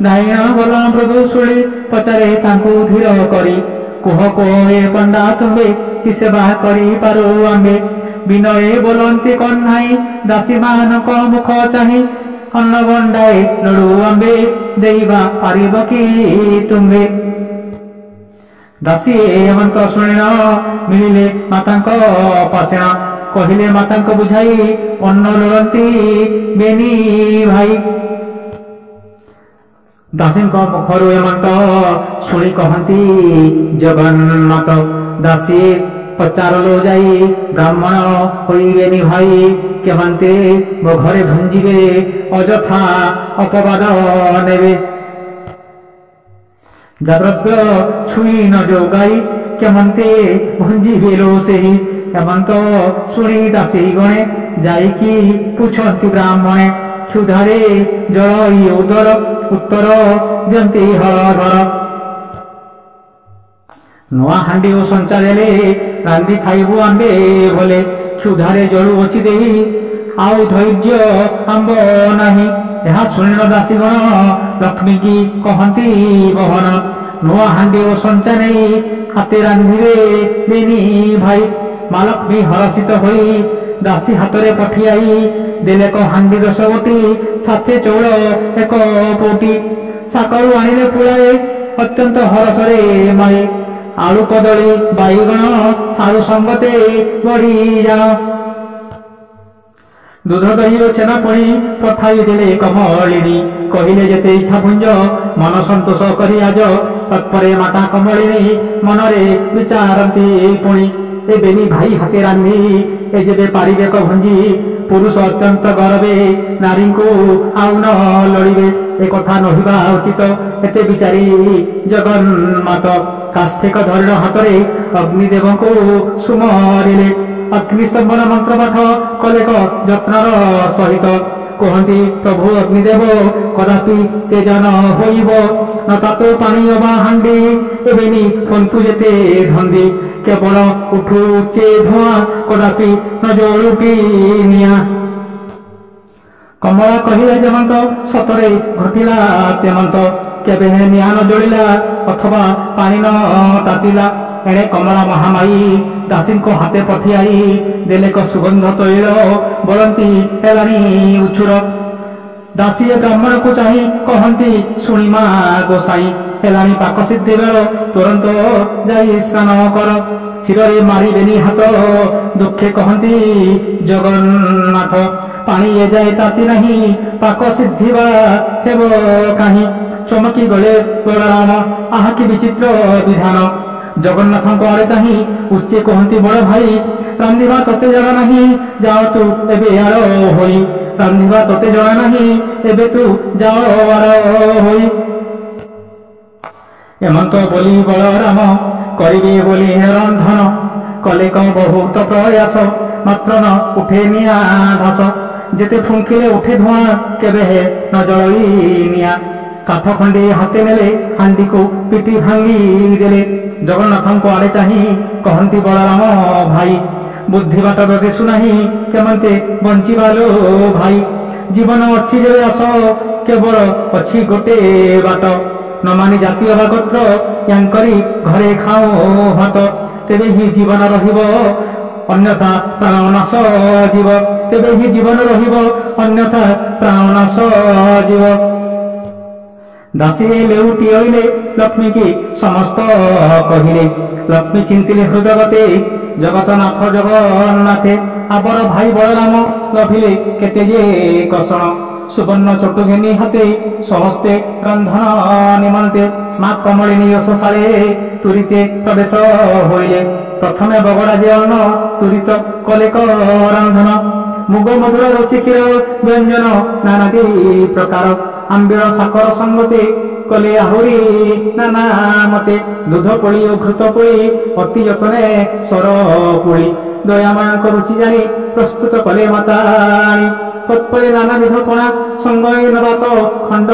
दाइण गला मृदु शुणी पचारे तांको धीर करी कुह कोए पंडा तुम्बे कि सेवा करी पारो आम्बे विनये बोलंती कन्हाई दासी मानक मुख चाही अन्न गंडाए लडू आम्बे देवा पारिब कि तुम्बे दासी हेमंत शुणिन मिलिले मातांक पासेण कहिले मातांक बुझाई अन्न लोड़ती बेनी भाई दासी मुखर हेमंत शुणी कहती जगन्नाथ दासी पचारलो जाई ब्राह्मण होइबेनी भाई केमंते मो घरे भंजिबे अजथा अपवाद नेबे जाद्रव्य छुई न जोगाई केमंते भंजिबे लो सेही हेमंत शुणी दासी गणे जाइकी पूछती ब्राह्मणे क्षुधारे जल उदर उत्तर दियंती हर नुआ हांडी ओ संचा देले रांदी खाइबु आंबे बोले क्षुधारे जलु अछि देही आउ धैर्य आंब नाही यहा सुनिन दासीगण लक्ष्मी की कहती बहन नुआ हांडी ओ संचा नहीं हाथे रांधिबे बेनी भाई महालक्ष्मी हरषित होई दासी हाथरे पठियाई देले को हांडी 10 गोटी साथे चौल एक पोटी साकळु आनिले पुळाए अत्यंत हरसरे माई आलू कदली बाईगण सारू संगते बड़ी जान दूध दही और छेना पड़ी पठाई देले कमलिनी कहिले जेते इच्छा भुंज मन संतोष करी आज तत्परे माता कमलिनी मनरे विचारती पुणी ए बेनी भाई हाथे रांधी ए जेबे पारिबे क भंजी पुरुष अत्यंत गरबे नारी को आउ न लड़िबे ए कथा नहिबा उचित एते विचारी जगन्नाथ काष्ठिक धरण हाथरे अग्निदेव को सुमरिले अग्निस्तंभन मंत्र पाठ कले जत्नर सहित कहती प्रभु अग्निदेव कदापि तेजन होइब न तातो पानी अबा हांडी एबेनी पंतु जेते धंदी केवल उठुचे धुआ कदापि न जलुटी निया कमला कहिले जेमंत सतरे घटिला तेमंत केबे निया न जलिला अथवा पानी न तातिला एणे कमला महामाई दासी को हाथे पठियाई देले को सुगंध तैल बोलती हेलानी उछुर दासी ब्राह्मण को चाही कहती शुणिमा गोसाई हेलानी पाक सिद्धि बेल तुरंत जाई स्नान कर शिरे मारी बेनी हाथ दुखे कहती जगन्नाथ पानी ए जाए ताती नहीं पाक सिद्धि हेब कहीं चमकी गले बलराम आहा कि विचित्र विधान जगन्नाथ आड़े चाही उच्चे कहती बड़ भाई रांधिबा तोते जणा नहीं जाओ तू एबे आड़ होई रांधिबा तोते जणा नहीं एबे तू जाओ आड़ होई एमंत बोली बलराम करिबे बोली रंधन कले क बहुत प्रयास मात्र न उठे निया धास जेते फुंकिले उठे धुआं केबे हे न जलई निया काठ खंडे हाथे नेले हांडी को पिटी भांगी देले जगन्नाथ आड़े चाही कहती बलराम भाई बुद्धि बाट दिशु नहीं केमंते बंचीबालो भाई जीवन अच्छी जेबे आस केवल अच्छी गोटे बाट न मानी जाति अबा गोत्र यांकरी घरे खाओ भात तेबे ही जीवन रहिबो अन्यथा प्राणनाश जीव तेबे ही जीवन रहिबो अन्यथा प्राणनाश जीव दासी लेउटी आइले लक्ष्मी की समस्त कहिले लक्ष्मी चिंतिले हृदयगते ଜଗତନାଥ ଜଗନ୍ନାଥେ ଆବର ଭାଇ ବଳରାମ ଲଭିଲେ କେତେ ଯେ କଷଣ ସୁବର୍ଣ୍ଣ ଚଟୁ ଘେନି ହାତେ ସହସ୍ତେ ରନ୍ଧନ ନିମନ୍ତେ ମା କମଳିନୀ ଅଶୋଶାଳେ ତୁରିତେ ପ୍ରବେଶ ହୋଇଲେ ପ୍ରଥମେ ବଗଡ଼ା ଯେ ଅନ୍ନ ତୁରିତ କଲେ ରନ୍ଧନ ମୁଗ ମଧୁର ରୁଚି କ୍ଷୀର ବ୍ୟଞ୍ଜନ ନାନାଦି ପ୍ରକାର ଆମ୍ବିଳ ସାକର ସଙ୍ଗତେ କଲେ ଆହୁରି ନାନା ମତେ ଦୁଧ ପୋଳି ଓ ଘୃତ ପୋଳି ଅତି ଯତନେ ସର ପୋଳି ଦୟାମୟଙ୍କ ରୁଚି ଜାଣି ପ୍ରସ୍ତୁତ କଲେ ମାତାଣି ତତ୍ପରେ ନାନାବିଧ ପଣା ସଙ୍ଗେ ନବାତ ଖଣ୍ଡ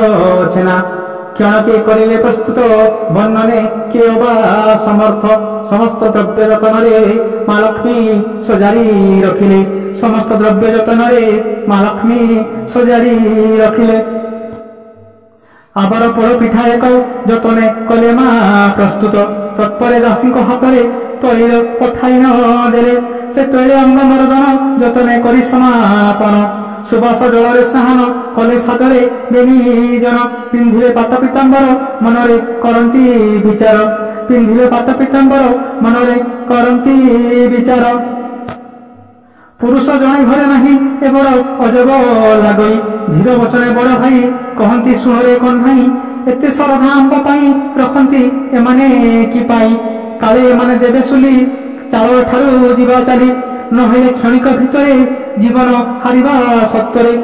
ଛେନା କ୍ଷଣକେ କରିଲେ ପ୍ରସ୍ତୁତ ବର୍ଣ୍ଣନେ କିଏ ବା ସମର୍ଥ ସମସ୍ତ ଦ୍ରବ୍ୟ ଯତନରେ ମା ଲକ୍ଷ୍ମୀ ସଜାଡ଼ି ରଖିଲେ ସମସ୍ତ ଦ୍ରବ୍ୟ ଯତନରେ ମା ଲକ୍ଷ୍ମୀ ସଜାଡ଼ି ରଖିଲେ ଆବର ପୋଡ଼ ପିଠା ଏକ ଯତନେ କଲେ ମା ପ୍ରସ୍ତୁତ ତତ୍ପରେ ଦାସୀଙ୍କ ହାତରେ ତୈଳ ପଠାଇ ନ ଦେଲେ ସେ ତୈଳ ଅଙ୍ଗ ମର୍ଦନ ଯତନେ କରି ସମାପନ ସୁବାସ ଜଳରେ ସ୍ନାନ କଲେ ସାଦରେ ବେନିଜନ ପିନ୍ଧିଲେ ପାଟ ପିତାମ୍ବର ମନରେ କରନ୍ତି ବିଚାର ପିନ୍ଧିଲେ ପାଟ ପିତାମ୍ବର ମନରେ କରନ୍ତି ବିଚାର ପୁରୁଷ ଜଣେ ଘରେ ନାହିଁ ଏ ବଡ଼ ଅଜବ ଲାଗଇ ଧୀର ବଚନେ ବଡ଼ ଭାଇ କହନ୍ତି ଶୁଣରେ କହ୍ନାଇ ଏତେ ଶ୍ରଦ୍ଧା ଆମ୍ବ ପାଇଁ ରଖନ୍ତି ଏମାନେ କି ପାଇଁ କାଳେ ଏମାନେ ଦେବେ ସୁଲି ଚାଳ ଠାରୁ ଯିବା ଚାଲି ନହେଲେ କ୍ଷଣିକ ଭିତରେ ଜୀବନ ହାରିବା ସତ୍ୟରେ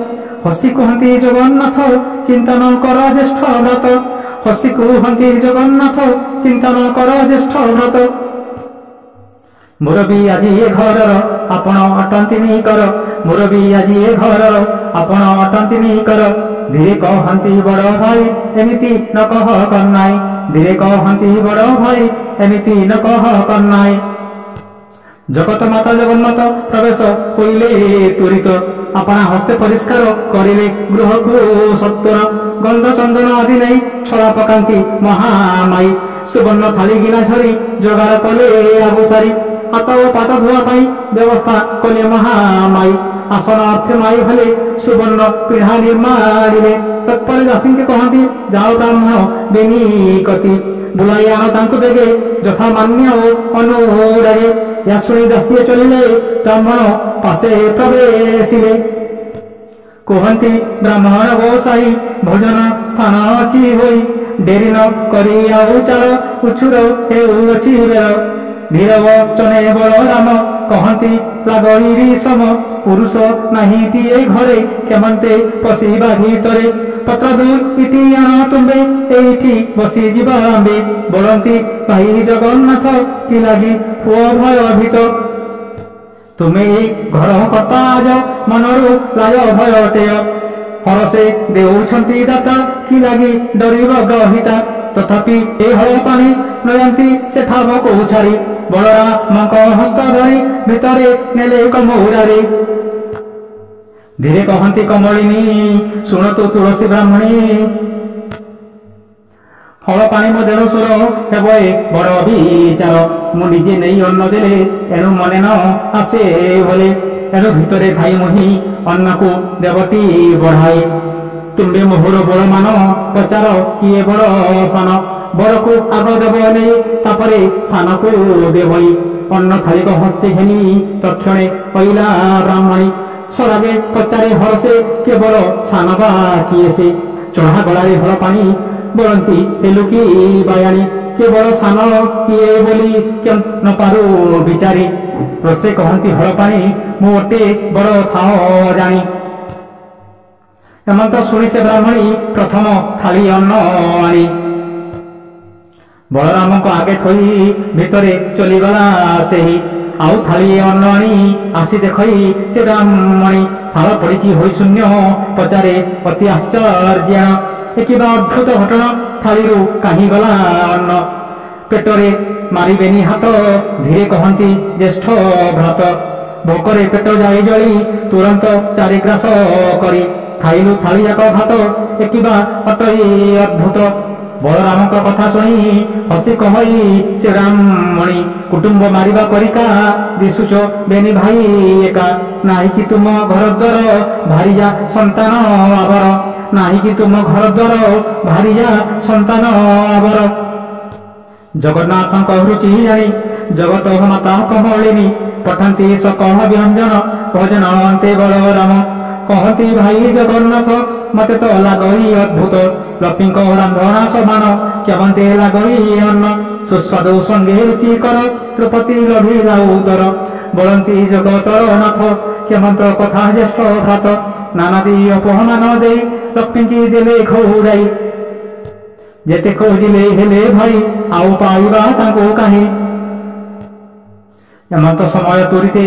ହସି କୁହନ୍ତି ଜଗନ୍ନାଥ ଚିନ୍ତା ନ କର ଜ୍ୟେଷ୍ଠ ବ୍ରତ ହସି କୁହନ୍ତି ଜଗନ୍ନାଥ ଚିନ୍ତା ନ କର ଜ୍ୟେଷ୍ଠ ବ୍ରତ ମୋର ବି ଆଜି ଏ ଘରର ଆପଣ ଅଟନ୍ତିନି କର ମୋର ବି ଆଜି ଏ ଘରର ଆପଣ ଅଟନ୍ତିନି କର ଧୀରେ କହନ୍ତି ବଡ଼ ଭାଇ ଏମିତି ନ କହ କନ୍ନାଇ ଧୀରେ କହନ୍ତି ବଡ଼ ଭାଇ ଏମିତି ନ କହ କନ୍ନାଇ ଜଗତ ମାତା ଜଗନ୍ନାଥ ପ୍ରବେଶ ହୋଇଲେ ତୁରିତ ଆପଣା ହସ୍ତେ ପରିଷ୍କାର କରିଲେ ଗୃହକୁ ସତ୍ୱର ଗନ୍ଧ ଚନ୍ଦନ ଆଦି ନେଇ ଛଳା ପକାନ୍ତି ମହାମାଇ ସୁବର୍ଣ୍ଣ ଥାଳି ଗିନା ଝରି ଯୋଗାଡ଼ କଲେ ଆବୁସାରି ହାତ ଓ ପାଦ ଧୋଇବା ପାଇଁ ବ୍ୟବସ୍ଥା କଲେ ମହାମାଇ ଆସନ ଅର୍ଥେ ମାଇ ହେଲେ ସୁବର୍ଣ୍ଣ ପିଢ଼ା ନିର୍ମାଣିଲେ ତତ୍ପରେ ଦାସୀଙ୍କୁ କହନ୍ତି ଯାଅ ବ୍ରାହ୍ମଣ ବେନିକତି ବୁଲାଇ ଆଣ ତାଙ୍କୁ ବେଗେ ଯଥା ମାନ୍ୟ ଓ ଅନୁରାଗେ ଏହା ଶୁଣି ଦାସିଏ ଚଳିଲେ ବ୍ରାହ୍ମଣ ପାଶେ ପ୍ରବେଶିଲେ କୁହନ୍ତି ବ୍ରାହ୍ମଣ ଗୋସାଇ ଭୋଜନ ସ୍ଥାନ ଅଛି ହୋଇ ଡେରି ନ କରି ଆଉ ଚାଳ ଉଛୁର ହେଉଅଛି ବେଳ ଧୀର ବଚନେ ବଳରାମ କହନ୍ତି ଲାଗଇରି ସମ ପୁରୁଷ ନାହିଁଟିଏ ଘରେ କେମନ୍ତେ ପଶିବା ଭିତରେ ପତ୍ର ଦୁଇଟି ଆଣ ତୁମ୍ବେ ଏଇଠି ବସି ଯିବା ଆମ୍ବେ ବୋଲନ୍ତି ଭାଇ ଜଗନ୍ନାଥ କି ଲାଗି ପୁଅ ଭୟଭୀତ ତୁମେ ଏଇ ଘର କର୍ତ୍ତା ଆଜ ମନରୁ ଲାଜ ଭୟ ଟେୟ ହରସେ ଦେଉଛନ୍ତି ଦାତା କି ଲାଗି ଡରିବ ଗ୍ରହିତା ତଥାପି ଏ ହଳ ପାଣି ନୟନ୍ତି ସେଠାବ କହୁଛାରି ବଳରାମଙ୍କ ହସ୍ତ ଧରି ଭିତରେ ନେଲେ କମଉରାରେ ଧୀରେ କହନ୍ତି କମଳିନୀ ଶୁଣତୁ ତୁଳସୀ ବ୍ରାହ୍ମଣୀ ହଳ ପାଣି ମୋ ଦେଢ଼ଶୁର ହେବ ଏ ବଡ଼ ବିଚାର ମୁଁ ନିଜେ ନେଇ ଅନ୍ନ ଦେଲେ ଏଣୁ ମନେ ନ ଆସେ ବୋଲେ ଏଣୁ ଭିତରେ ଥାଇ ମୁହିଁ ଅନ୍ନକୁ ଦେବଟି ବଢ଼ାଇ ତୁମ୍ଭେ ମୋହର ବଡ଼ ମାନ ପଚାର କିଏ ବଡ଼ ସାନ ବଡ଼କୁ ଆଗ ଦେବ ନେଇ ତାପରେ ସାନକୁ ଦେବଇ ଅନ୍ନ ଥାଳିକ ହସ୍ତେ ଘେନି ତକ୍ଷଣେ କହିଲା ବ୍ରାହ୍ମଣୀ ସରାବେ ପଚାରେ ହରସେ କେବଳ ସାନ ବା କିଏ ସେ ଚଢ଼ା ଗଳାରେ ହଳ ପାଣି ବୋଲନ୍ତି ହେଲୁ କି ବାୟାଣୀ କେବଳ ସାନ କିଏ ବୋଲି ନ ପାରୁ ବିଚାରି ରୋଷେ କହନ୍ତି ହଳ ପାଣି ମୁଁ ଅଟେ ବଡ଼ ଥାଅ ଜାଣି ଏମନ୍ତ ଶୁଣି ସେ ବ୍ରାହ୍ମଣୀ ପ୍ରଥମ ଥାଳି ଅନ୍ନ ଆଣି ବଳରାମଙ୍କ ଆଗେ ଥୋଇ ଭିତରେ ଚଲିଗଲା ସେହି ଆଉ ଥାଳିଏ ଅନ୍ନ ଆଣି ଆସି ଦେଖଇ ସେ ବ୍ରାହ୍ମଣୀ ଥାଳ ପଡ଼ିଛି ହୋଇ ଶୂନ୍ୟ ପଚାରେ ଅତି ଆଶ୍ଚର୍ଯ୍ୟ କିବା ଅଦ୍ଭୁତ ଘଟଣା ଥାଳିରୁ କାହିଁ ଗଲା ଅନ୍ନ ପେଟରେ ମାରିବେନି ହାତ ଧୀରେ କହନ୍ତି ଜ୍ୟେଷ୍ଠ ଭ୍ରାତ ଭୋକରେ ପେଟ ଜାଳି ଜଳି ତୁରନ୍ତ ଚାରିଗ୍ରାସ କରି ଖାଇଲୁ ଥାଳିଯାକ ଭାତ ଏକିବା ଅଟଇ ଅଦ୍ଭୁତ ବଳରାମଙ୍କ କଥା ଶୁଣି ହସି କହଇ ସେ ବ୍ରାହ୍ମଣୀ କୁଟୁମ୍ବ ମାରିବା ପରିକା ଦିଶୁଛ ବେନି ଭାଇ ଏକା ନାହିଁ କି ତୁମ ଘର ଦ୍ୱାର ଭାରିଯା ସନ୍ତାନ ଆବର ନାହିଁ କି ତୁମ ଘର ଦ୍ୱାର ଭାରିଯା ସନ୍ତାନ ଆବର ଜଗନ୍ନାଥଙ୍କ ରୁଚି ଜାଣି जगत माता कमलिनी पठाती सकह व्यंजन भजन अंते बलराम कहती भाई जगन्नाथ मते तो लगई अद्भुत लक्ष्मी रांधना समान केमते लगई अन्न सुस्वादु संगे रुचिकर त्रुपति लभिला उदर बोलती जगतर नाथ केमंत कथा ज्येष्ठ भ्रात नानादी अपमान दे लक्ष्मी की देले घौड़ाई जेते खोजिले हेले भाई आउ पाइबा तांको काहे एमत समय तुरीते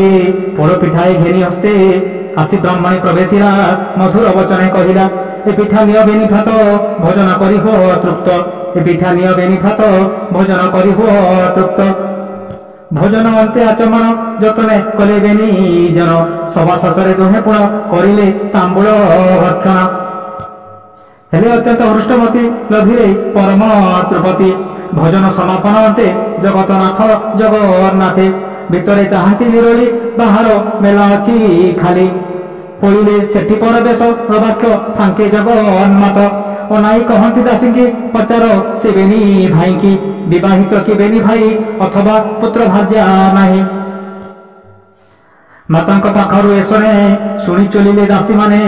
पोड़ पिठाए घेनी हस्ते आसी ब्राह्मणी प्रवेशिला मधुर वचने कहिला ए पिठा निय बेनी भात भोजन करी हो तृप्त ए पिठा निय बेनी भात भोजन करी हो तृप्त भोजन अंते आचमन जतने कले बेनी जन सभा शेषे दुहे पुण करिले तांबूल भक्षण हेले अत्यंत हृष्टमती लभिले परम त्रुपति भोजन समापन अंते जगतनाथ जगन्नाथे भितरे चाहती निरोली बाहर मेला अच्छी खाली पड़िले सेठी परवेश प्रवाक्य फांके जगन्नाथ अनाई कहती दासी की पचार से बेनी भाई की विवाहित कि बेनी भाई अथवा पुत्र भार्या नाही माता पाखर एसने शुणी चलिले दासी माने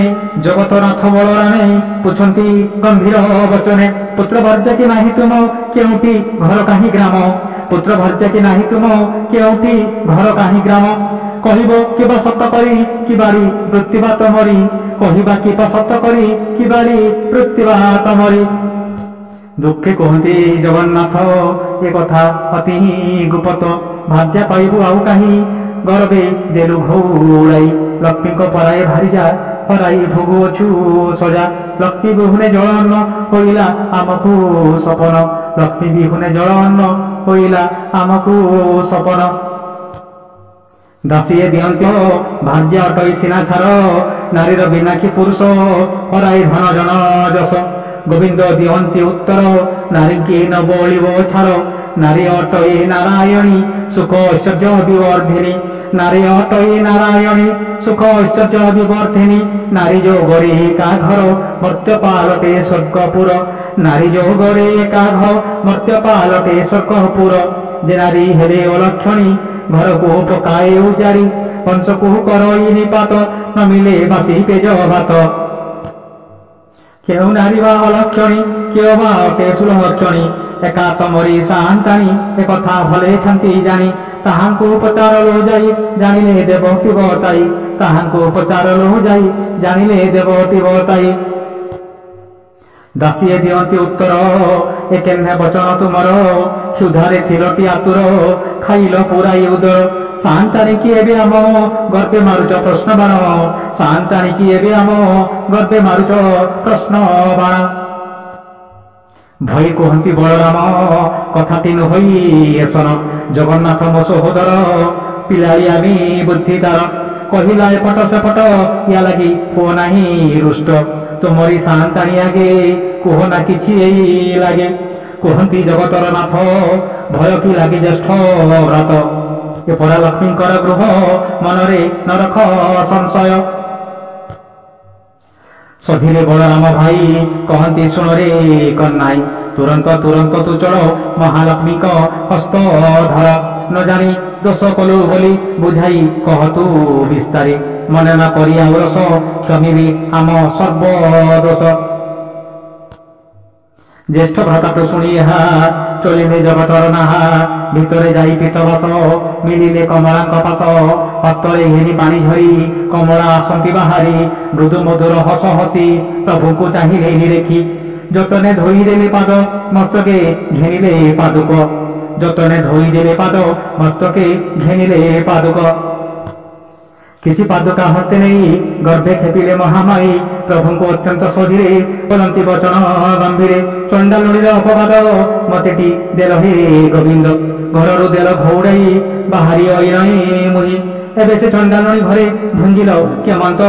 जगतनाथ बलरामे पूछती गंभीर वचने पुत्र भार्या कि नाही तुम केउटी घर काहि ग्राम पुत्र भार्या कि नाही तुम केउटी घर काहि ग्राम कहिबो किबा सत करी कि बारी मृत्युवा तमरी कहिबा किबा सत करी कि बारी मृत्युवा तमरी दुखे कहते जगन्नाथ ए कथा अति गुप्त भार्या पाइबु आउ काहि गर्वे देलु घौड़ाई लक्ष्मी को पराए भारी जा पराई भोगुछु सजा लक्ष्मी बिहुने जळअन्न होइला आमकु सपन लक्ष्मी बिहुने जळअन्न होइला आमकु सपन दासीए दियंत्य भार्या अटई सिना छार नारीर बिनाकी पुरुष पराई धन जन जस गोविंद दियंती उत्तर नारी की न बलिब छार नारी अटई नारायणी सुख ऐश्वर्य विवर्धिनी नारी अटई नारायणी सुख ऐश्वर्य विवर्धिनी नारी जो गरी का घर मर्त्य पालटे स्वर्गपुर नारी जो गरे का घर मर्त्य पालटे स्वर्गपुर जे नारी हेले अलक्षणी घर को पकाए उजारी वंश को करई निपात न मिले बासी पेज भात केउ नारी बा अलक्षणी केउ बा अटे सुलक्षणी एका तमरी सांताणी एक कथा भले छंती जानी ताहांको पचार लो जाई जानिले देवटी बताई ताहांको पचार लो जाई जानिले देवटी बताई दासीए दियंती उत्तर ए केन्हे वचन तुमर क्षुधारे थिलटी आतुर खाइल पुराई उदर सांताणी की एबे आम गर्भे मारुच प्रश्न बाण सांताणी की एबे आम गर्भे मारुच प्रश्न बाण भई कहती बलराम कथाटी नुहई एसन जगन्नाथ मो सहोदर पिलाई आमी बुद्धि तार कहिला एपट सेपट या लगी हो नाही रुष्ट तुमरी सांताणी आगे कुह ना किछि एई लागे कहती जगतर नाथ भय कि लगी ज्येष्ठ व्रत ए परा लक्ष्मी गृह मनरे न रख संशय सधिले बलराम भाई कहती सुन रे कन्नाई तुरंत तुरंत तू चलो महालक्ष्मी को हस्त धर न जानी दोष कलु बोली बुझाई कह तू विस्तारी मन न करिया रस क्षमी आम सर्व दोष ज्येष्ठ भ्राताटू शुणी चलिले जगतर नाहा भितरे जाई पीतवास मिलिले कमला पास हस्तरे हेरी पानी झरी कमला आसंती बाहारी मृदु मधुर हस हसी प्रभु को चाहिए निरेखी जतने धोईदेले पाद मस्तके घेनिले पादुक जतने धोईदेले पाद मस्तके घेनिले पादुक किछि पादुका हस्ते नहीं गर्भे खेपिले महामाई प्रभु को अत्यंत सधिरे बोलती वचन गंभीरे चंडालुणीर अपवाद मतेटी देल हे गोविंद घररू देल घौड़ाई बाहरी अइरणी मुही एबे से चंडालुणी घरे भंगिल केमंत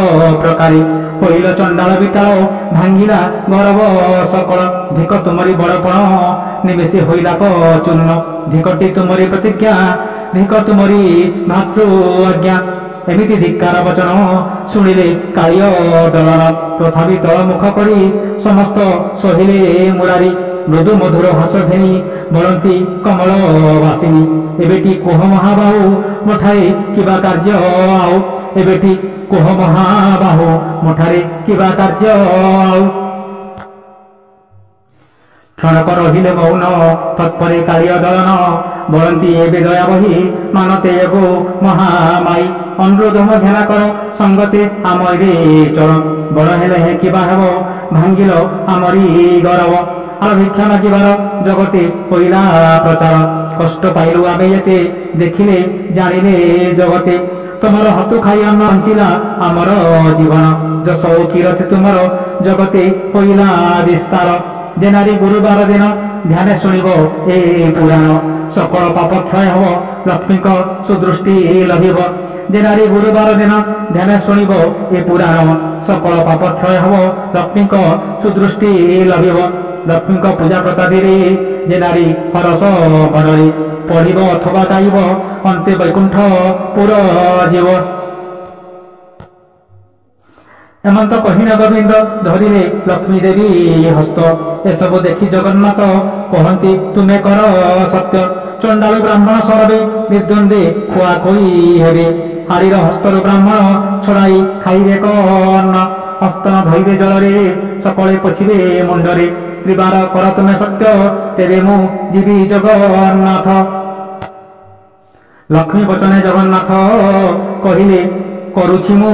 प्रकारी होइल चंडाल बिटाल भांगिला गौरव सकल धिक तुमरी बड़पण निमेषे होइला चूर्ण धिकटी तुमरी प्रतिज्ञा धिक तुमरी भातृ आज्ञा एमिति धिक्कार वचन शुणिले कालिय दलन तथापि तल मुख करी समस्त सहिले मुरारी ମୃଦୁ ମଧୁର ହାସ ଘେନି ବଳନ୍ତି କମଳ ବାସିନୀ। ଏବେଟି କୁହ ମହାବାହୁ ମଠାରେ କିବା କାର୍ଯ୍ୟ ଆଉ, ଏବେଟି କୁହ ମହାବାହୁ ମଠାରେ କିବା କାର୍ଯ୍ୟ ଆଉ। କ୍ଷଣକ ରହିଲେ ମୌନ ତତ୍ପରେ କାଳିୟ ଦଳନ, ବଳନ୍ତି ଏବେ ଦୟା ବହି ମାନତେ ଏଗো ମହାମାଇ। ଅନୁରୋଧ ଘେରା କର ସଙ୍ଗତେ ଆମରେ ଚଳ, ବଡ଼ ହେଲେ କିବା ହେବ ଭାଙ୍ଗିଲ ଆମରି ଗରବ। ଆଉ ଭିକ୍ଷା ମାଗିବାର ଜଗତେ ହୋଇଲା ପ୍ରଚାର, କଷ୍ଟ ପାଇଲୁ ଆମେ ଏତେ ଦେଖିଲେ ଜାଣିଲେ ଜଗତେ। ତୁମର ହାତୁ ଖାଇ ଅନ୍ନ ବଞ୍ଚିଲା ଆମର ଜୀବନ, ଯଶ ଓ କୀରତି ତୁମର ଜଗତେ ହୋଇଲା ବିସ୍ତାର। ଯେ ନାରୀ ଗୁରୁବାର ଦିନ ଧ୍ୟାନ ଶୁଣିବ ଏ ପୁରାଣ, ସକଳ ପାପ କ୍ଷୟ ହେବ ଲକ୍ଷ୍ମୀଙ୍କ ସୁଦୃଷ୍ଟି ଲଭିବ। ଯେ ନାରୀ ଗୁରୁବାର ଦିନ ଧ୍ୟାନ ଶୁଣିବ ଏ ପୁରାଣ, ସକଳ ପାପ କ୍ଷୟ ହେବ ଲକ୍ଷ୍ମୀଙ୍କ ସୁଦୃଷ୍ଟି ଲଭିବ। ଲକ୍ଷ୍ମୀଙ୍କ ପୂଜା ପ୍ରତାଦିରେ ଯେ ନାରୀ ହରସ ମନରେ ପଢ଼ିବ ଅଥବା ଗାଇବ, ଅନ୍ତେ ବୈକୁଣ୍ଠ ପୁର ଯିବ। ଏମନ୍ତ କହିନ ଗୋବିନ୍ଦ ଧରିଲେ ଲକ୍ଷ୍ମୀ ଦେବୀ ହସ୍ତ, ଏସବୁ ଦେଖି ଜଗନ୍ନାଥ କହନ୍ତି ତୁମେ କର ସତ୍ୟ। ଚଣ୍ଡାଳୁ ବ୍ରାହ୍ମଣ ସରବେ ନିର୍ଦ୍ୱନ୍ଦେ ଖୁଆଖୋଇ ହେବେ, ହାରିର ହସ୍ତରୁ ବ୍ରାହ୍ମଣ ଛଡ଼ାଇ ଖାଇବେ କର୍ଣ୍ଣ। ହସ୍ତନ ଧୋଇବେ ଜଳରେ ସକଳେ ପୋଛିବେ ମୁଣ୍ଡରେ, ତ୍ରିବାର କର ତୁମେ ସତ୍ୟ ତେବେ ମୁଁ ଯିବି ଜଗନ୍ନାଥ। ଲକ୍ଷ୍ମୀ ବଚନେ ଜଗନ୍ନାଥ କହିଲେ କରୁଛି ମୁଁ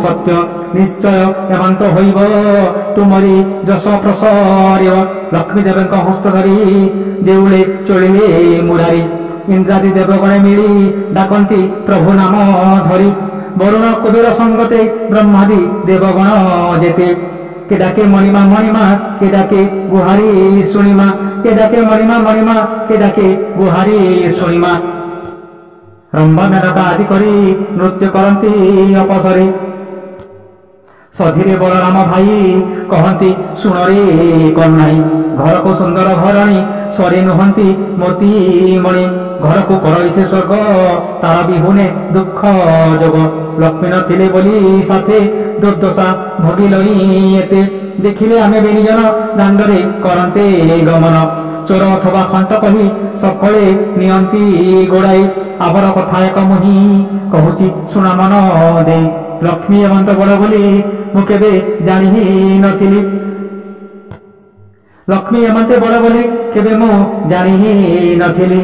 ସତ୍ୟ, ନିଶ୍ଚୟ ଏମନ୍ତ ହୋଇବ ତୁମରି ଯଶ ପ୍ରସରିବ। ଲକ୍ଷ୍ମୀ ଦେବଙ୍କ ହସ୍ତ ଧରି ଦେଉଳେ ଚଳିଲେ ମୁରାରି, ଇନ୍ଦ୍ରାଦି ଦେବଗଣେ ମିଳି ଡାକନ୍ତି ପ୍ରଭୁ ନାମ ଧରି। ବରୁଣ କୁବେର ସଙ୍ଗତେ ବ୍ରହ୍ମାଦି ଦେବଗଣ ଯେତେ, କେ ଡାକେ ମଣିମା ମଣିମା କେ ଡାକେ ଗୁହାରି ଶୁଣିମା, କେ ଡାକେ ମଣିମା ମଣିମା କେ ଡାକେ ଗୁହାରି ଶୁଣିମା। ରମ୍ଭା ମେନକା ଆଦି କରି ନୃତ୍ୟ କରନ୍ତି ଅପସରେ, ସଧିରେ ବଳରାମ ଭାଇ କହନ୍ତି ଶୁଣରେ କହ୍ନାଇ। ଘରକୁ ସୁନ୍ଦର ଘରଣୀ ସରି ନୁହନ୍ତି ମୋତି ମଣି, ଘରକୁ କରଇ ସେ ସ୍ୱର୍ଗ ତାର ବିହୁନେ ଦୁଃଖ ଯୋଗ। ଲକ୍ଷ୍ମୀ ନଥିଲେ ବୋଲି ସାଥେ ଦୁର୍ଦ୍ଦଶା ଭୋଗିଲଇ ଏତେ, ଦେଖିଲେ ଆମେ ବେନିଜନ ଦାଣ୍ଡରେ କରନ୍ତେ ଗମନ। ଚୋର ଅଥବା ଖଣ୍ଟ କହି ସକଳେ ନିଅନ୍ତି ଗୋଡ଼ାଇ, ଆବର କଥା ଏକ ମୁହିଁ କହୁଛି ଶୁଣ ମନ ଦେଇ। ଲକ୍ଷ୍ମୀ ଏମନ୍ତ ବଡ଼ ବୋଲି ମୁଁ କେବେ ଜାଣି ହିଁ ନଥିଲି, ଲକ୍ଷ୍ମୀ ଏମନ୍ତେ ବଡ଼ ବୋଲି କେବେ ମୁଁ ଜାଣି ହିଁ ନଥିଲି।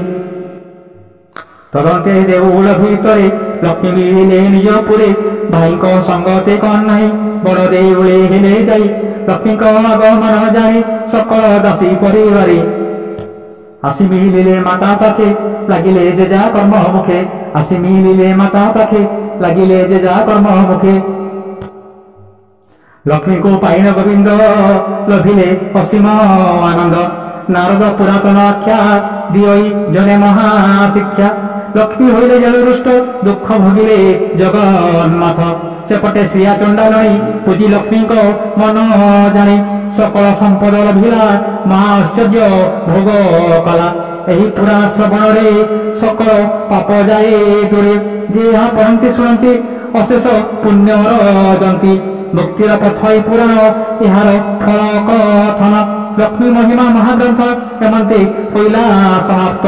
ତଦନ୍ତେ ଦେଉଳ ଭିତରେ ଲକ୍ଷ୍ମୀ ମିଳିଲେ ନିଜ ପୁରେ, ଭାଇଙ୍କ ସଙ୍ଗତେ କଣ ନାହିଁ ବଡ଼ ଦେଉଳେ ହେଲେ ଯାଇ। ଲକ୍ଷ୍ମୀଙ୍କ ଆଗମନ ଜାଣି ସକଳ ଦାସୀ ପରିବାରେ, ଆସି ମିଳିଲେ ମାତା ପାଖେ ଲାଗିଲେ ଯେ ଯା କର୍ମ ମୁଖେ, ଆସି ମିଳିଲେ ମାତା ପାଖେ ଲାଗିଲେ ଯେ ଯା କର୍ମ ମୁଖେ। ଲକ୍ଷ୍ମୀଙ୍କୁ ପାଇନ ଗୋବିନ୍ଦ ଲଭିଲେ ଅସୀମ ଆନନ୍ଦ, ନାରଦ ପୁରାତନ ଆଖ୍ୟା ଦିଅଇ ଜଣେ ମହାଶିକ୍ଷା। ଲକ୍ଷ୍ମୀ ହୋଇଲେ ଜଣେ ରୁଷ୍ଟ ଦୁଃଖ ଭୋଗିଲେ ଜଗନ୍ନାଥ, ସେପଟେ ଶ୍ରିୟା ଚଣ୍ଡାଲଣୀ ପୂଜି ଲକ୍ଷ୍ମୀଙ୍କ ମନ ଜାଣି। ସକଳ ସମ୍ପଦ ଲଭିଲା ମହା ଆଶ୍ଚର୍ଯ୍ୟ ଭୋଗ କଲା, ଏହି ପୁରାଣ ଶ୍ରବଣରେ ସକଳ ପାପ ଯାଏ ଦୂରେ। ଯେ ଏହା ପଢ଼ନ୍ତି ଶୁଣନ୍ତି ଅଶେଷ ପୁଣ୍ୟ ରଜନ୍ତି, ମୁକ୍ତିର ପଥ ଏ ପୁରାଣ ଏହାର ଫଳ କଥନ। ଲକ୍ଷ୍ମୀ ମହିମା ମହାଗ୍ରନ୍ଥ ଏମନ୍ତେ ହୋଇଲା ସମାପ୍ତ,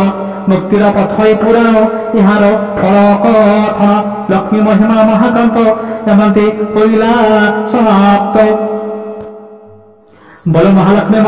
ମୁକ୍ତିର ପଥ ଏ ପୁରାଣ ଏହାର ଫଳ କଥନ। ଲକ୍ଷ୍ମୀ ମହିମା ମହାଗ୍ରନ୍ଥ ଏମନ୍ତେ ହୋଇଲା ସମାପ୍ତ। ବୋଲ ମହାଲକ୍ଷ୍ମୀ।